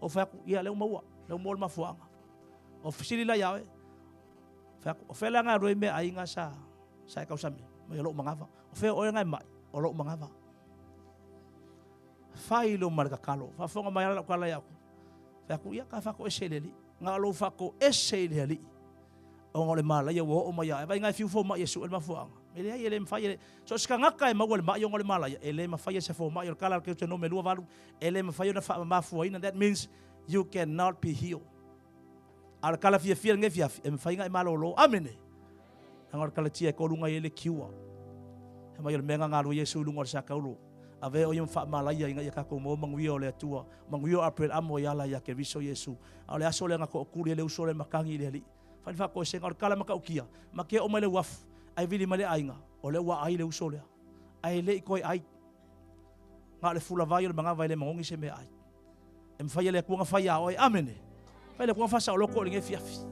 o fa ia le mo ma fuanga o fisili la yawe fa o fela nga roi me ainga sa ka usame me lo mangava o fe o nga mai o lo mangava fa ilo marka kalo fa fonga mai ala kala ya fa ku ia ka fa ko eseleli nga lo fa ko eseleli o ngole mala ya wo o mai ya vai nga fiu fo ma yesu el ma fuanga ele ai ele fa ele so ska nga kai ma gol ma yo ngole mala ya ele ma fa ye se fo ma yo kala ke no me lu valu ele ma fa yo na fa ma fuina that means you cannot be healed al kala fia nge fia em fa nga malolo amene ngor kala tia ko lunga ele kiwa e ma yo menga nga lu yesu lu ngor sa ka lu ave o yum fa malaya nga ya ka ko mo mangwi ole tua mangwi april amo yala ya ke viso yesu ale aso le nga ko kuli le usole makangi le fa ko se ngor kala maka ukia make o male waf ai vili male ainga ole wa ai le usole ai le ko ai nga le fula vai le manga vai le mangongi se me ai em fa le ko nga fa ya oi amene fa le ko fa sa lo ko le fiafi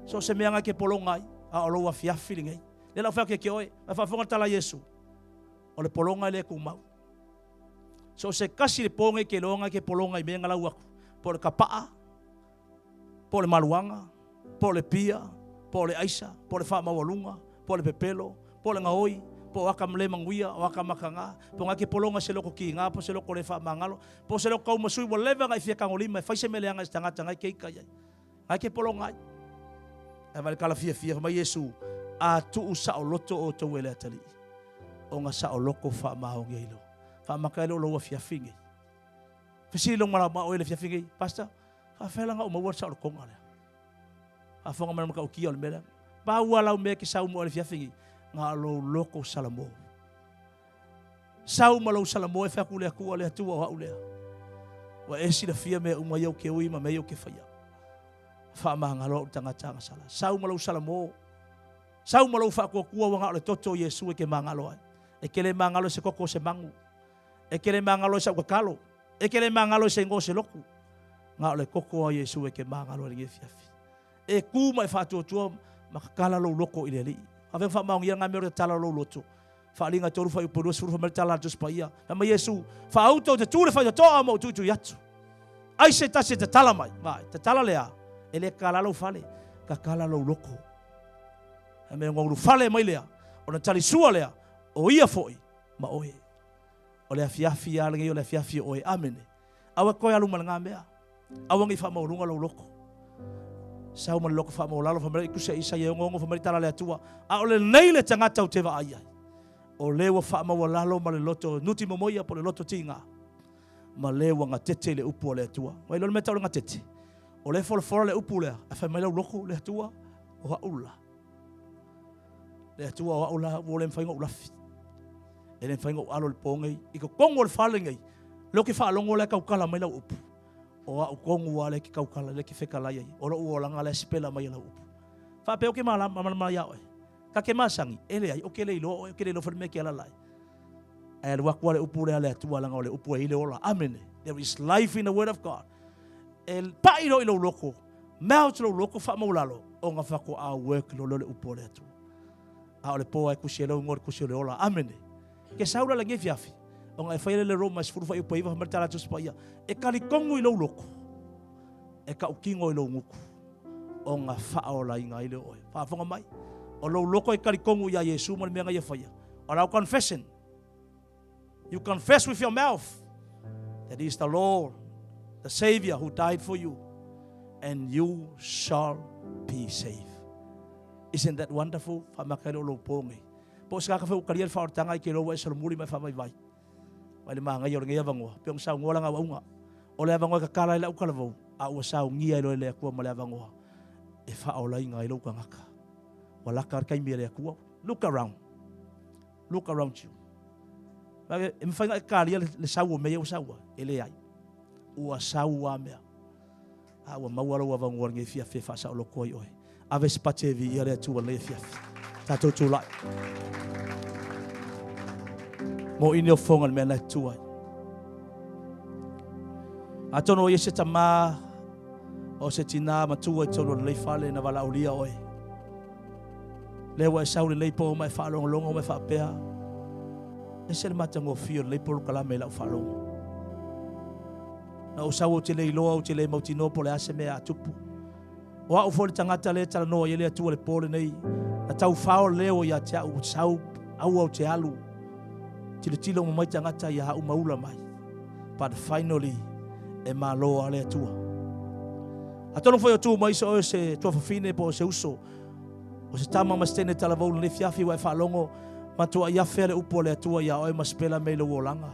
so se me nga ke polongai a lo wa fiafi ngai le la fa ke oi fa fonga tala yesu ole polonga le ku mau so se kasi le ponge ke longa ke polonga i menga la waku por kapaa por maluanga por le pia por le aisa por le fa mawalunga por le pepelo por le ngaoi po aka mle manguia o aka makanga po ngake polonga se loko ki nga po se loko le fa mangalo po se loko masui mo leva nga fia kangolima fa se mele nga stanga tanga ke kaya ngake polonga e vale kala fia ma yesu a tu usa o loto o to wele atali o nga sa o loko fa maonge ilo fa makalo lo fia fingi fisilong mala ma o le fia fingi pasta fa fela nga o mawar sa o konga le a fonga mana ka o kia o mele ba wala o me ki sa o mo le fia fingi nga lo loko salamo sau malo salamo e fa ku le ku le tu o le wa esi la fia me uma yo ke ui ma me yo ke faya fa ma nga lo tanga tanga sala sau malo salamo sau malo fa ko ku wa nga le toto yesu e ke mangalo e ke le mangalo se koko se mangu e ke le mangalo sa kalo e ke le mangalo se ngo se loku nga le koko yesu e ke mangalo le fiafi e ku mai fa tu makakala lo loko ile li ave fa maung ia ngamero tala lo loto fa linga toru fa podo suru fa tala just pa ia ma yesu fa auto te tu fa to amo tu yatu ai se tala mai te tala lea ele kala lo fale ka kala lo loko me ngolu fale mai lea ona tali sua lea o ia foi ma oe o le fiafi ala ngi o le fiafi oe amene awa ko ya lu malanga mea awa ngi fa mo lunga lo loko sau man loko fa mo lalo fa mari kusa isa ye ngongo fa mari tala le atua a ole nei le tangata o te va ai o le wa fa mo lalo ma le loto nuti mo moia po le loto tinga ma le wa nga tete le upu le atua mai lo meta nga tete o le for le upu le fa mai lo loko le atua o ha ula le atua o ula wo le faingo ulafi ele faingo alo le pongai i ko kongo le falengai lo ki fa longo le ka ukala mai lo upu O a ukongu wale ki kaukala le ki whekala iai. O lo uolanga le spela mai la upu. Whapea o ke malama ia oe. Ka ke masangi, ele ai, o ke leilo, o ke leilo whanme ke alalai. E wakua le upu rea le atua langa o le upu e ile ola. Amen. There is life in the word of God. E pairo ilo loko. Mea o loko wha maulalo. O ngā whako a work lo le upu le atua. A o le poa e kusi e lau ngor kusi o le ola. Amen. Ke saura le ngefiafi. O ngā e whaile le Roma sifuru wha iupa iwa hamartara tu spa ia. E karikongu ilo loko. E ka ukingo ilo nguku. O ngā whaola i ngā ile oe. Whaafonga mai. O lo loko e karikongu ia Yesu mo le mea ngai e whaia. O rau confession. You confess with your mouth that He is the Lord, the Savior who died for you, and you shall be saved. Isn't that wonderful? Whamakailo lo pongi. Po skaka fa ukariel fa ortanga I ke lo wa sal muri mai fa mai vai. Mai le manga yo ngai avangoa. Pe sa ngola nga unga. O le avangoa ka kala la ukala vo. A o sa ngia lo le ku mo le avangoa. E fa ola inga ilo ka ngaka. Wala ka kai mi le ku. Look around. Look around you. Porque me faz carinha le saua meia o saua ele ai o saua mea a o mawara o vangor nge fia fe fa sa lo koi oi ave spache vi ia le tu le fia ta to tu la mo inio fonga me na tu ai a tono ye se tama o se tina ma tu ai tono le fale na vala olia oi le wa saule le po mai fa longo mai fa pea. Ese le matango fio le polo kala me la falo. Na o sawo te le loa o te le mautino po le ase me a tupu. O a o fo le tangata le tala noa ye le atua le pole nei. Na tau fao leo ia te au sau au au te alu. Tilo tilo mo mai tangata ia hau maula mai. But finally e ma loa le atua. A tono foi o tu mai so se tua fine po se uso. O se tama mastene tala vau le fiafi wa fa longo. Matua ia fere upo le atua ia oi maspela me lo wolanga.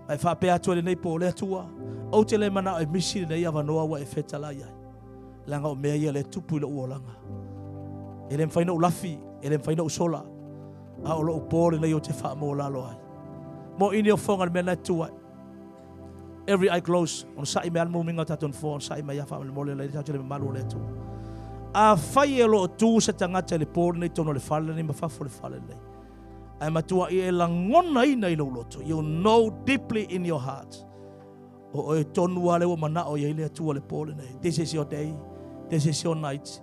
Ai fa pe atua le nei po le atua. O te le mana e misi le ia vanoa wa e fetala ia. Langa o mea ia le tupu le wolanga. Ele mfaina ulafi, ele mfaina usola. A o lo upo le nei o te fa mo lalo ai. Mo ini o fonga le mena tua. Every eye close. On sa i me almo minga taton fo, on sa i me ia fa le mole le tato le malu le tua. A fai e lo tu se tangata le por nei tono le fale nei mafafo le fale nei. Ai matua I e langona ina I lo loto. You know deeply in your heart. O e tonu ale o mana o ye le atua le por nei. This is your day. This is your night.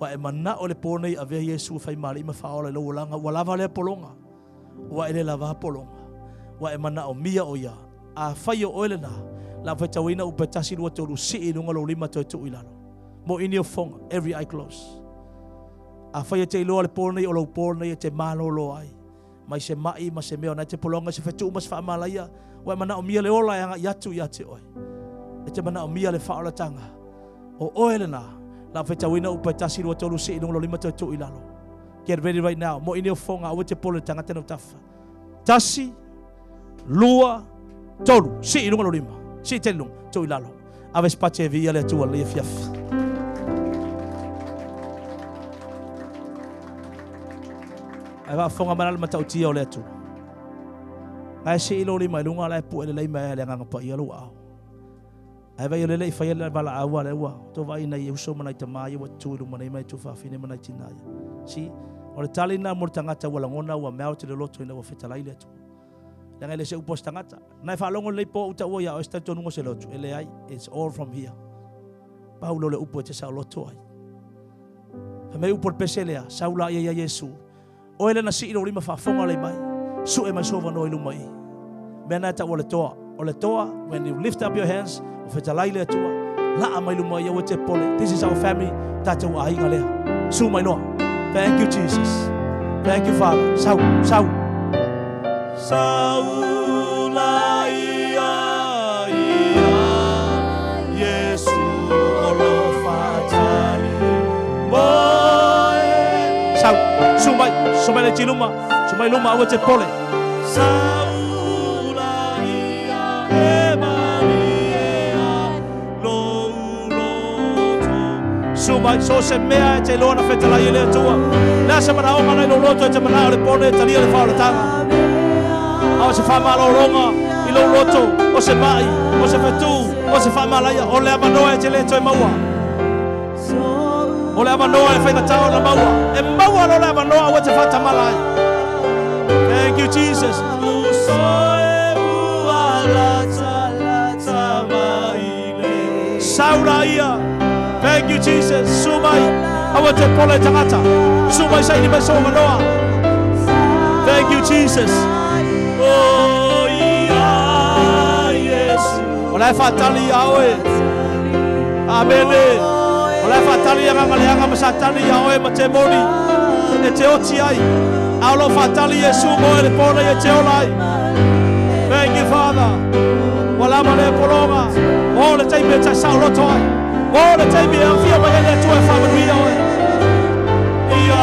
Wa e mana o le por nei ave Yesu fai mali ma fa le lo langa wa lava le polonga. Wa e le lava polonga. Wa e mana o mia o ya. A fai o ele na. La fa tawina u petasi lo to lu si no ngalo lima to tu ilalo. Mo ini o fonga, every eye close. A whaia te iloa le pōna I o lau pōna I te mālo lo ai. Mai se mai, ma se meo, na te polonga se whetu mas whaamalaia. Wai mana o mia le ola anga yatu yate oi. E te mana o mia le whaolatanga. O oele na, la whetawina upa tasi rua tolu si inungo lo lima tautu ilalo. Get ready right now. Mo ini o fonga, awa te pole tanga tena utafa. Tasi, lua, tolu, si inungo lo lima. Si telung, tu ilalo. Aves pache vi ia le atua le fiafi. Ai va fonga manal matau tia o le atu. Ngai se ilo li mai lunga lai pu ele lai mai le nganga pa ia lu au. Ai va ile le fa ile bala awa le wa. To va ina Yesu mana ta mai wa tu lu mana mai tu fa fine mana tina ia. Si o le tali na mo tangata wala ngona wa mau te loto ina wa fetala ile atu. Le ngai le se upos tangata. Nai fa longo le po uta wa ya o sta tonu se loto. Ele ai it's all from here. Paulo le upo te sa loto ai. Fa me upo peselea saula ia Yesu. O ele na si ilo lima whafonga le mai. Su e mai sova no ilu mai. Mena ta o le toa, when you lift up your hands, o whetalai le atua, la a mai lu mai o te pole. This is our family, tata o ahinga lea. Su mai noa. Thank you, Jesus. Thank you, Father. Sau. Saula ia, Yesu o lo fatali. Sau, sumai le tiluma, sumai luma awa te pole. Saula ia e Maria lo loto. Sumai so se mea te lona fetala I le tua. Na se mana o mana lo loto te mana le pole te lia le fala tanga. Awa se fama lo ronga I lo loto o se mai o se fetu. O se whamalaya, o lea manoa e te le toi maua. O lea manoa e whaingatau na maua. E maua lo lea manoa o te whatamalai. Thank you, Jesus. Saura ia. Thank you, Jesus. Sumai. Awa te pole tangata. Sumai sa ini mai so manoa. Thank you, Jesus. Oh, ia, Yesu. Olai fatali aoe. Amene. Olai fatali yang ngaleanga masatali aoe matemoni. E te oti ai. Aulo fatali Yesu mo e pona e te olai. Thank you, Father. Wala male polonga. O le taimi e ta saulo toi. O le taimi e afia mai e tu e family aoe. Ia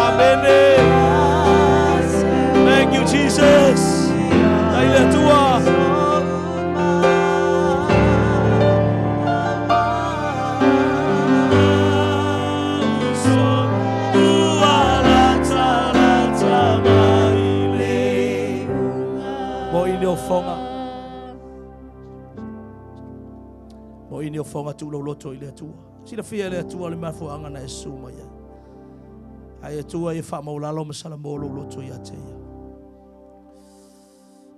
amene. Thank you, Jesus. Taile tua. Mo ini o fonga tu lo loto ile tua. Sila fia ile tua le mafu anga na Yesu mai. Ai tua e fa maulalo masala mo lo loto ya te.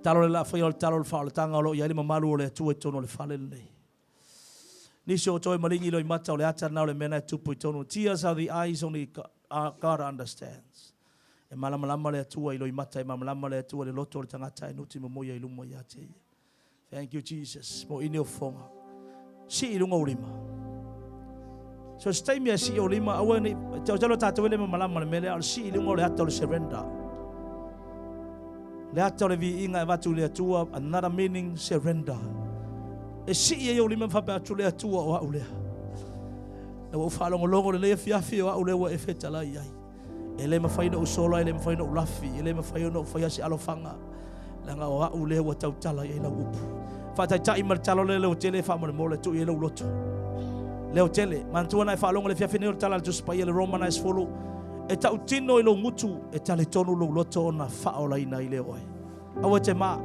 Talo la fa yo talo fa tanga lo ya le mamalu le tua tono le fale le. Ni so toi malingi lo mata le ata na le mena tu tono. Tears are the eyes only God understands. E malamalama le tua ilo mata e malamalama le tua le loto le tangata e nuti mo ya ilumo ya te. Thank you, Jesus. Mo ini o fonga. Si ilunga ulima. So stay me si ulima awani jalo tatu le malama le mele al si ilunga le ato le surrender. Le ato le vi inga vatu le tua another meaning surrender. E si e ulima fa ba tu le tua o ule. E wo fa longo le fiafi o ule wo e feta la ai. Ele ma faina o solo ele ma faina o lafi ele ma faina o faya si alofanga. Langa o ule wo tau tala e la upu. Fata tai mar talo le tele fa mo le tu e le loto le tele man tu na fa longo le fiafi ne tala tu spa le romanize follow e tau tino e lo ngutu e tale tonu lo loto na fa ola ina ile oi awa te ma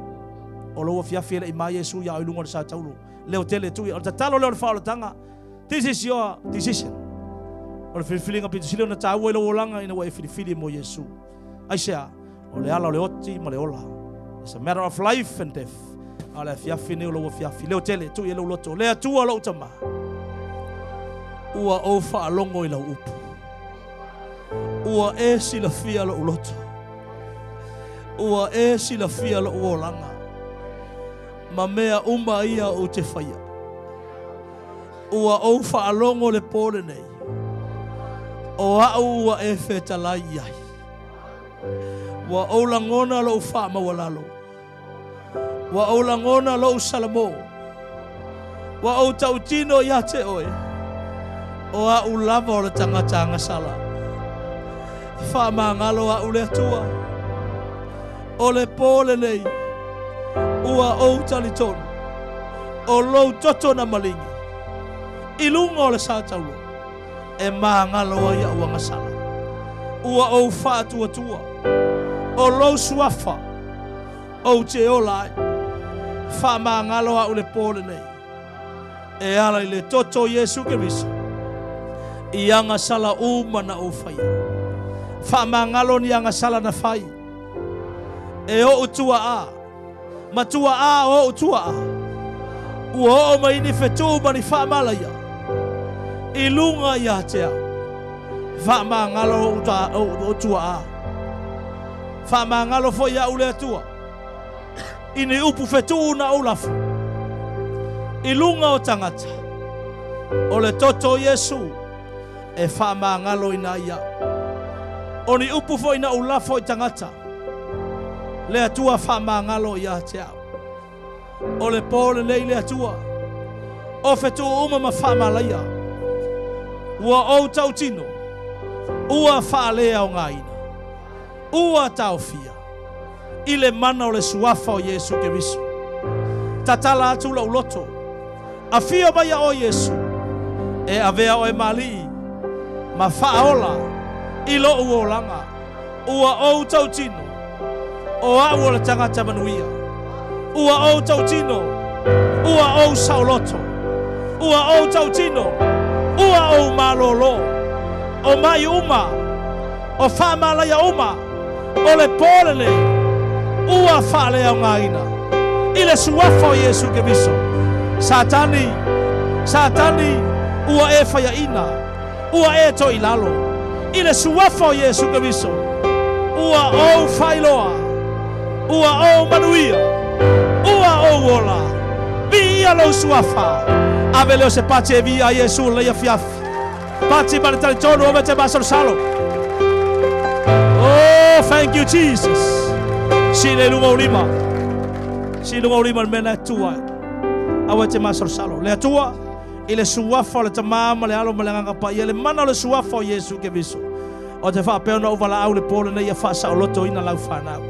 o lo fiafi le mai Yesu ya ilungo sa taulo le tele tu o talo le fa o tanga. This is your decision o le feeling up to na tau e lo langa ina wa fili mo Yesu ai sea o le ala o le oti ma le ola. It's a matter of life and death. Ala fiafi ne lo fiafi le tele tu ye lo loto le tua lo tama ua o fa longo ila upu ua e si la fia lo loto ua e si la fia lo olanga ma mea uma ia o te faia ua o fa longo le pole nei o a ua e feta lai ai ua o langona lo fa ma walalo wa o langona lo salamo wa o tautino ya te oe o a ulava o le tangata sala fa mangalo a ule tua o le pole nei ua o taliton o lo toto na malingi ilunga o le sataulo e mangalo a ia ua ngasala ua o fa tua o lo suafa o te olai fa mangalo a ule pole nei e ala ile toto Yesu Kristo i anga sala uma na o fai fa mangalo ni anga sala na fai e o utua a matua a o utua a o mai ni fetu mani fa malaya ilunga ya te fa mangalo o utua a fa mangalo fo ya ule tua ini upu fetu na ulafu ilunga o tangata o le toto Yesu e fa mangalo ina ia oni upu fo ina ulafu i tangata le atua fa mangalo ia te o le pole le atua o fetu uma ma fa malaya ua o tautino ua fa lea o ngaina ua taufia ile mana o le suafa o Yesu Kristo tatala atu la uloto afia baya o Yesu e avea o e mali ma faola ilo uolanga ua o tautino o au le tangata manuia ua o tau tino, ua o sauloto, ua o tau tino, ua o malolo, o mai uma, o whamalaya uma, o le pōlele, ua whale au ngaina. I le suafo Yesu ke viso. Satani, ua e whaiaina, ua e to ilalo. I le suafo Yesu ke viso. Ua o whailoa, ua o manuia, ua o wola. Vi ia lo suafa. Ave leo se pace e via Yesu le ia fiafi. Pace para tali tono ove te basalo salo. Oh, thank you Jesus. Si le lunga ulima. Si lunga ulima mena tua. Awe te masalo salo. Le tua ile suafa le tamama le alo malanga pa ia le mana le suafa Yesu ke viso. O te wha peona uvala au le pole nei a wha sa o loto ina lau whanau.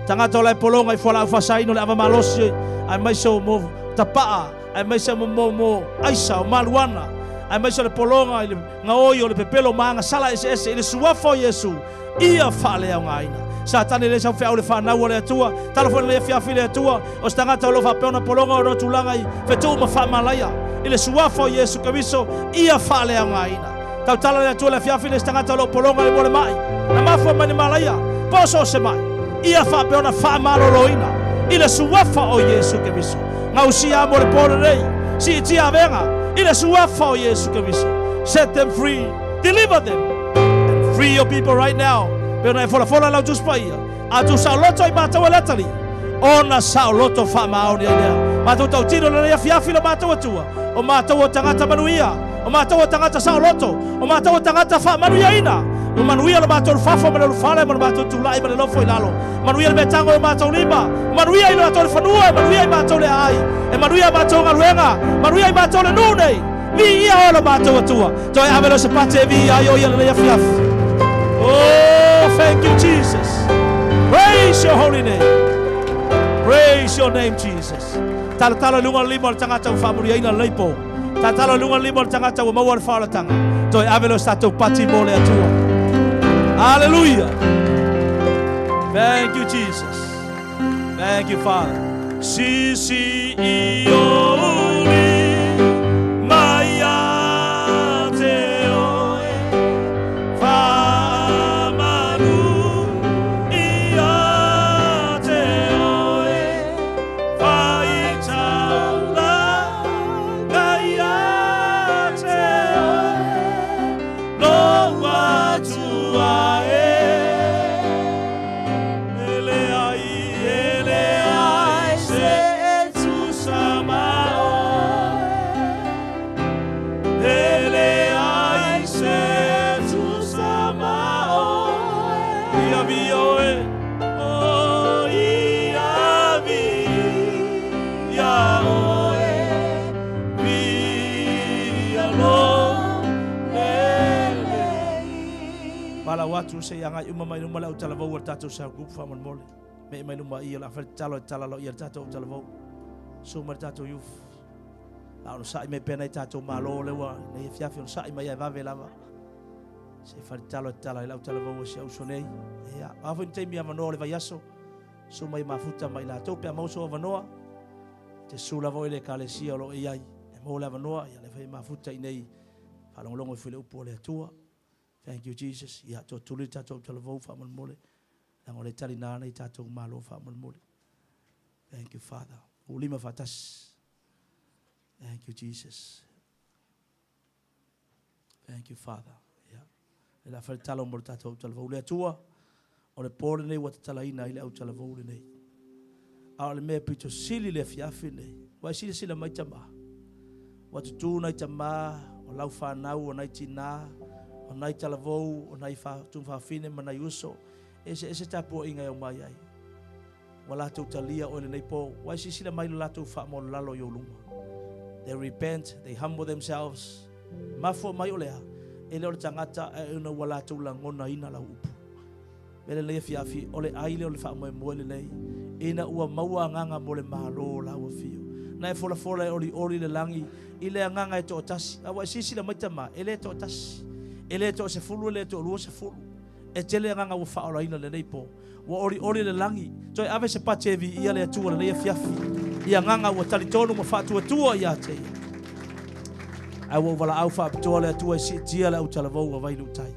Tangata o lai polonga i whala au wha sa ino le ava malosi ai maiso mo tapaa, ai maiso mo aisa o maluana, ai maiso le polonga i le ngaoi o le pepelo maanga sala ese i le suafo Yesu ia whale au ngaina. Sa tani le sa whea o le whanau o le atua, talafone le fiafi le atua, o stangata o lo wha peona polonga o no tulanga i whetu ma wha malaya. I le suafo Yesu kaviso ia whale au ngaina. Tau tala le atua le fiafi le stangata lo polonga le mole mai. Na mafua mani malaya, poso se mai. Ia wha peona wha maloloina. I le suafa o Yesu ke viso. Ngau sia mo le pole rei. Si tia venga. I le suafa o Yesu ke viso. Set them free. Deliver them. And free your people right now. Peona e fola lau tuspaia. Atu sao loto i mātou e letali. Ona sao loto wha maoni ai lea. Mātou tau tino na rea fiafi la mātou atua. O mātou o tangata manuia. O mātou o tangata sao loto. O mātou o tangata wha manuia ina. O manuia la mātou whafo ma le lufale ma le mātou tulai ma le lofo i lalo. Manuia le metango e mātou lima. Manuia i mātou le whanua. Manuia i mātou le ai. E manuia i mātou ngaruenga. Manuia i mātou le nunei. Vi ia o la mātou atua. Toi avelo se pate e vi ia i o ia le lea fiafi. Oh, thank you Jesus. Praise your holy name. Praise your name Jesus. Tala lunga lima le tangata u whamuria ina leipo. Tala lunga lima le tangata u maua le whaolatanga. Toi avelo statou pati mo le atua. Hallelujah. Thank you, Jesus. Thank you, Father. Si ioli maya te oe whamanu ia te oe whaitaula gaia te oe no watua watu se yanga uma mai numa la utalavo wa tatu sa group fa mon mole me mai numa ia la fel talo lo ia tatu utalavo so mar tatu yuf la no sai me pena tatu malo le wa ne fiafi on sai mai va velava se fa talo la utalavo se usonei ya avo inte mi amano le va yaso so mai mafuta mai la tope mo so vanoa te sula vo le kalesia lo iai e mo la vanoa ya le fa mafuta inei fa longo file upo le tua. Thank you, Jesus. Ya to tuli tato talavo fa mon mole. Lang ole tali nana tato malo fa mon mole. Thank you, Father. Ulima fatas. Thank you, Jesus. Thank you, Father. Ya. La fa talo mo tato talavo le tua. Ole pole nei wat talaina ile au talavo le nei. Ale me pito sili le fiafi nei. Wa sili mai tama. Wat tu na tama, o lau fa nau o nai tina. O nai talavou, o nai tumwhawhine ma nai uso, ese tapu inga e o mai ai. Wa lātou talia o le nei po, wai sisila mai lo lātou wha mo lalo i o lunga. They repent, they humble themselves. Mafo mai o lea, e leo le tangata e una wa lātou la ngona ina la upu. Mele lea fiafi, o le aile o le wha mo e moe le nei, ina ua maua nganga mo le malo la ua fio. Na e fola e ori le langi, i lea nganga e to otasi, a wai sisila mai tama, e le to otasi. Ele to se fulu le to lu se fulu e tele nga fa ola ina le nei po wa ori le langi toi ave se pache vi ia le tu le fiafi ia nganga ua talitonu ma whaatuatua ia te ia. Ai wa wala au whaapitoa le atua si tia le au talavou a Vailuutai.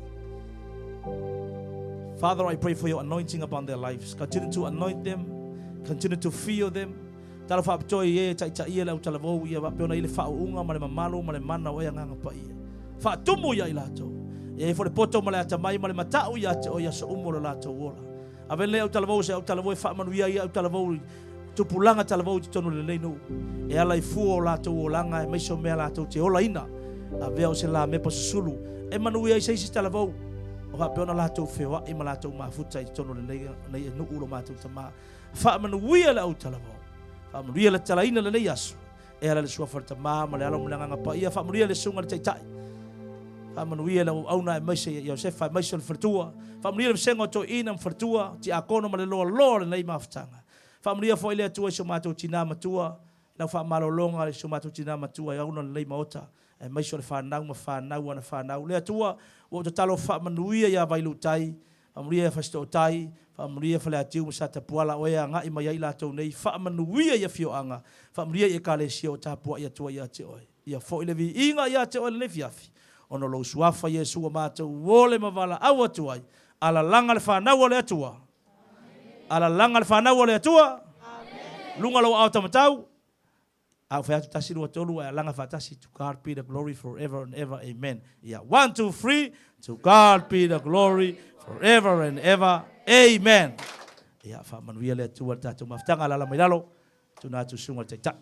Father, I pray for your anointing upon their lives. Continue to anoint them. Continue to fill them. Tala whaapitoa i e tai ia le au talavou ia wapeona i le whauunga ma le mamalu ma le mana o ia nganga pa ia. Whaatumu ia i lato. E fo le poto ma le atamai ma le matau ia te o ia so umo le lato wola. Avele au talavou se au talavou e whaamanuia ia au talavou tupulanga talavou te tonu le leinu. E ala i fuo o lato o langa e maiso mea lato te ola ina. A veo se la mepa susulu. E manuia i seisi talavou. O hapeona lato fewa i ma lato mafuta i tonu le nei e nuu lo mato tama. Whaamanuia le au talavou. Whaamanuia le talaina le nei asu. E ala le suafarta maa ma le alo mulanga pa ia. Whaamanuia le sunga le taitai. Whaamanuia le auna e maise i Iosefa e maise le fartua. Whaamanuia le sengo to ina fartua. Ti akono ma le loa le nei mafutanga. Whaamanuia fo ile atua i somato tina matua. Nau whaamalolonga le somato tina matua i auna le nei maota. E maise le whanau ma whanau ana whanau. Le atua o te talo whaamanuia ia Vailuutai. Whaamanuia ia whastootai. Whaamanuia whale atiu ma sata puala o ea ngai ma iai latou nei. Whaamanuia ia fioanga. Whaamanuia ia kalesia o tapua ia tua ia te oi. Ia fo ile vi inga ia te oi le nefiafi. Ono lo suafa Yesu o mātou wole mavala au atuai. Ala langa le whanau le atua. Ala langa le whanau le atua. Lunga lo au tamatau. Au whaiatu tasi rua tolu e langa whatasi. To God be the glory forever and ever. Amen. Yeah. 1, 2, 3. To God be the glory forever and ever. Amen. Yeah. Whamanuia le atua le tatou maftanga ala la mailalo. Tuna tu sunga te ta.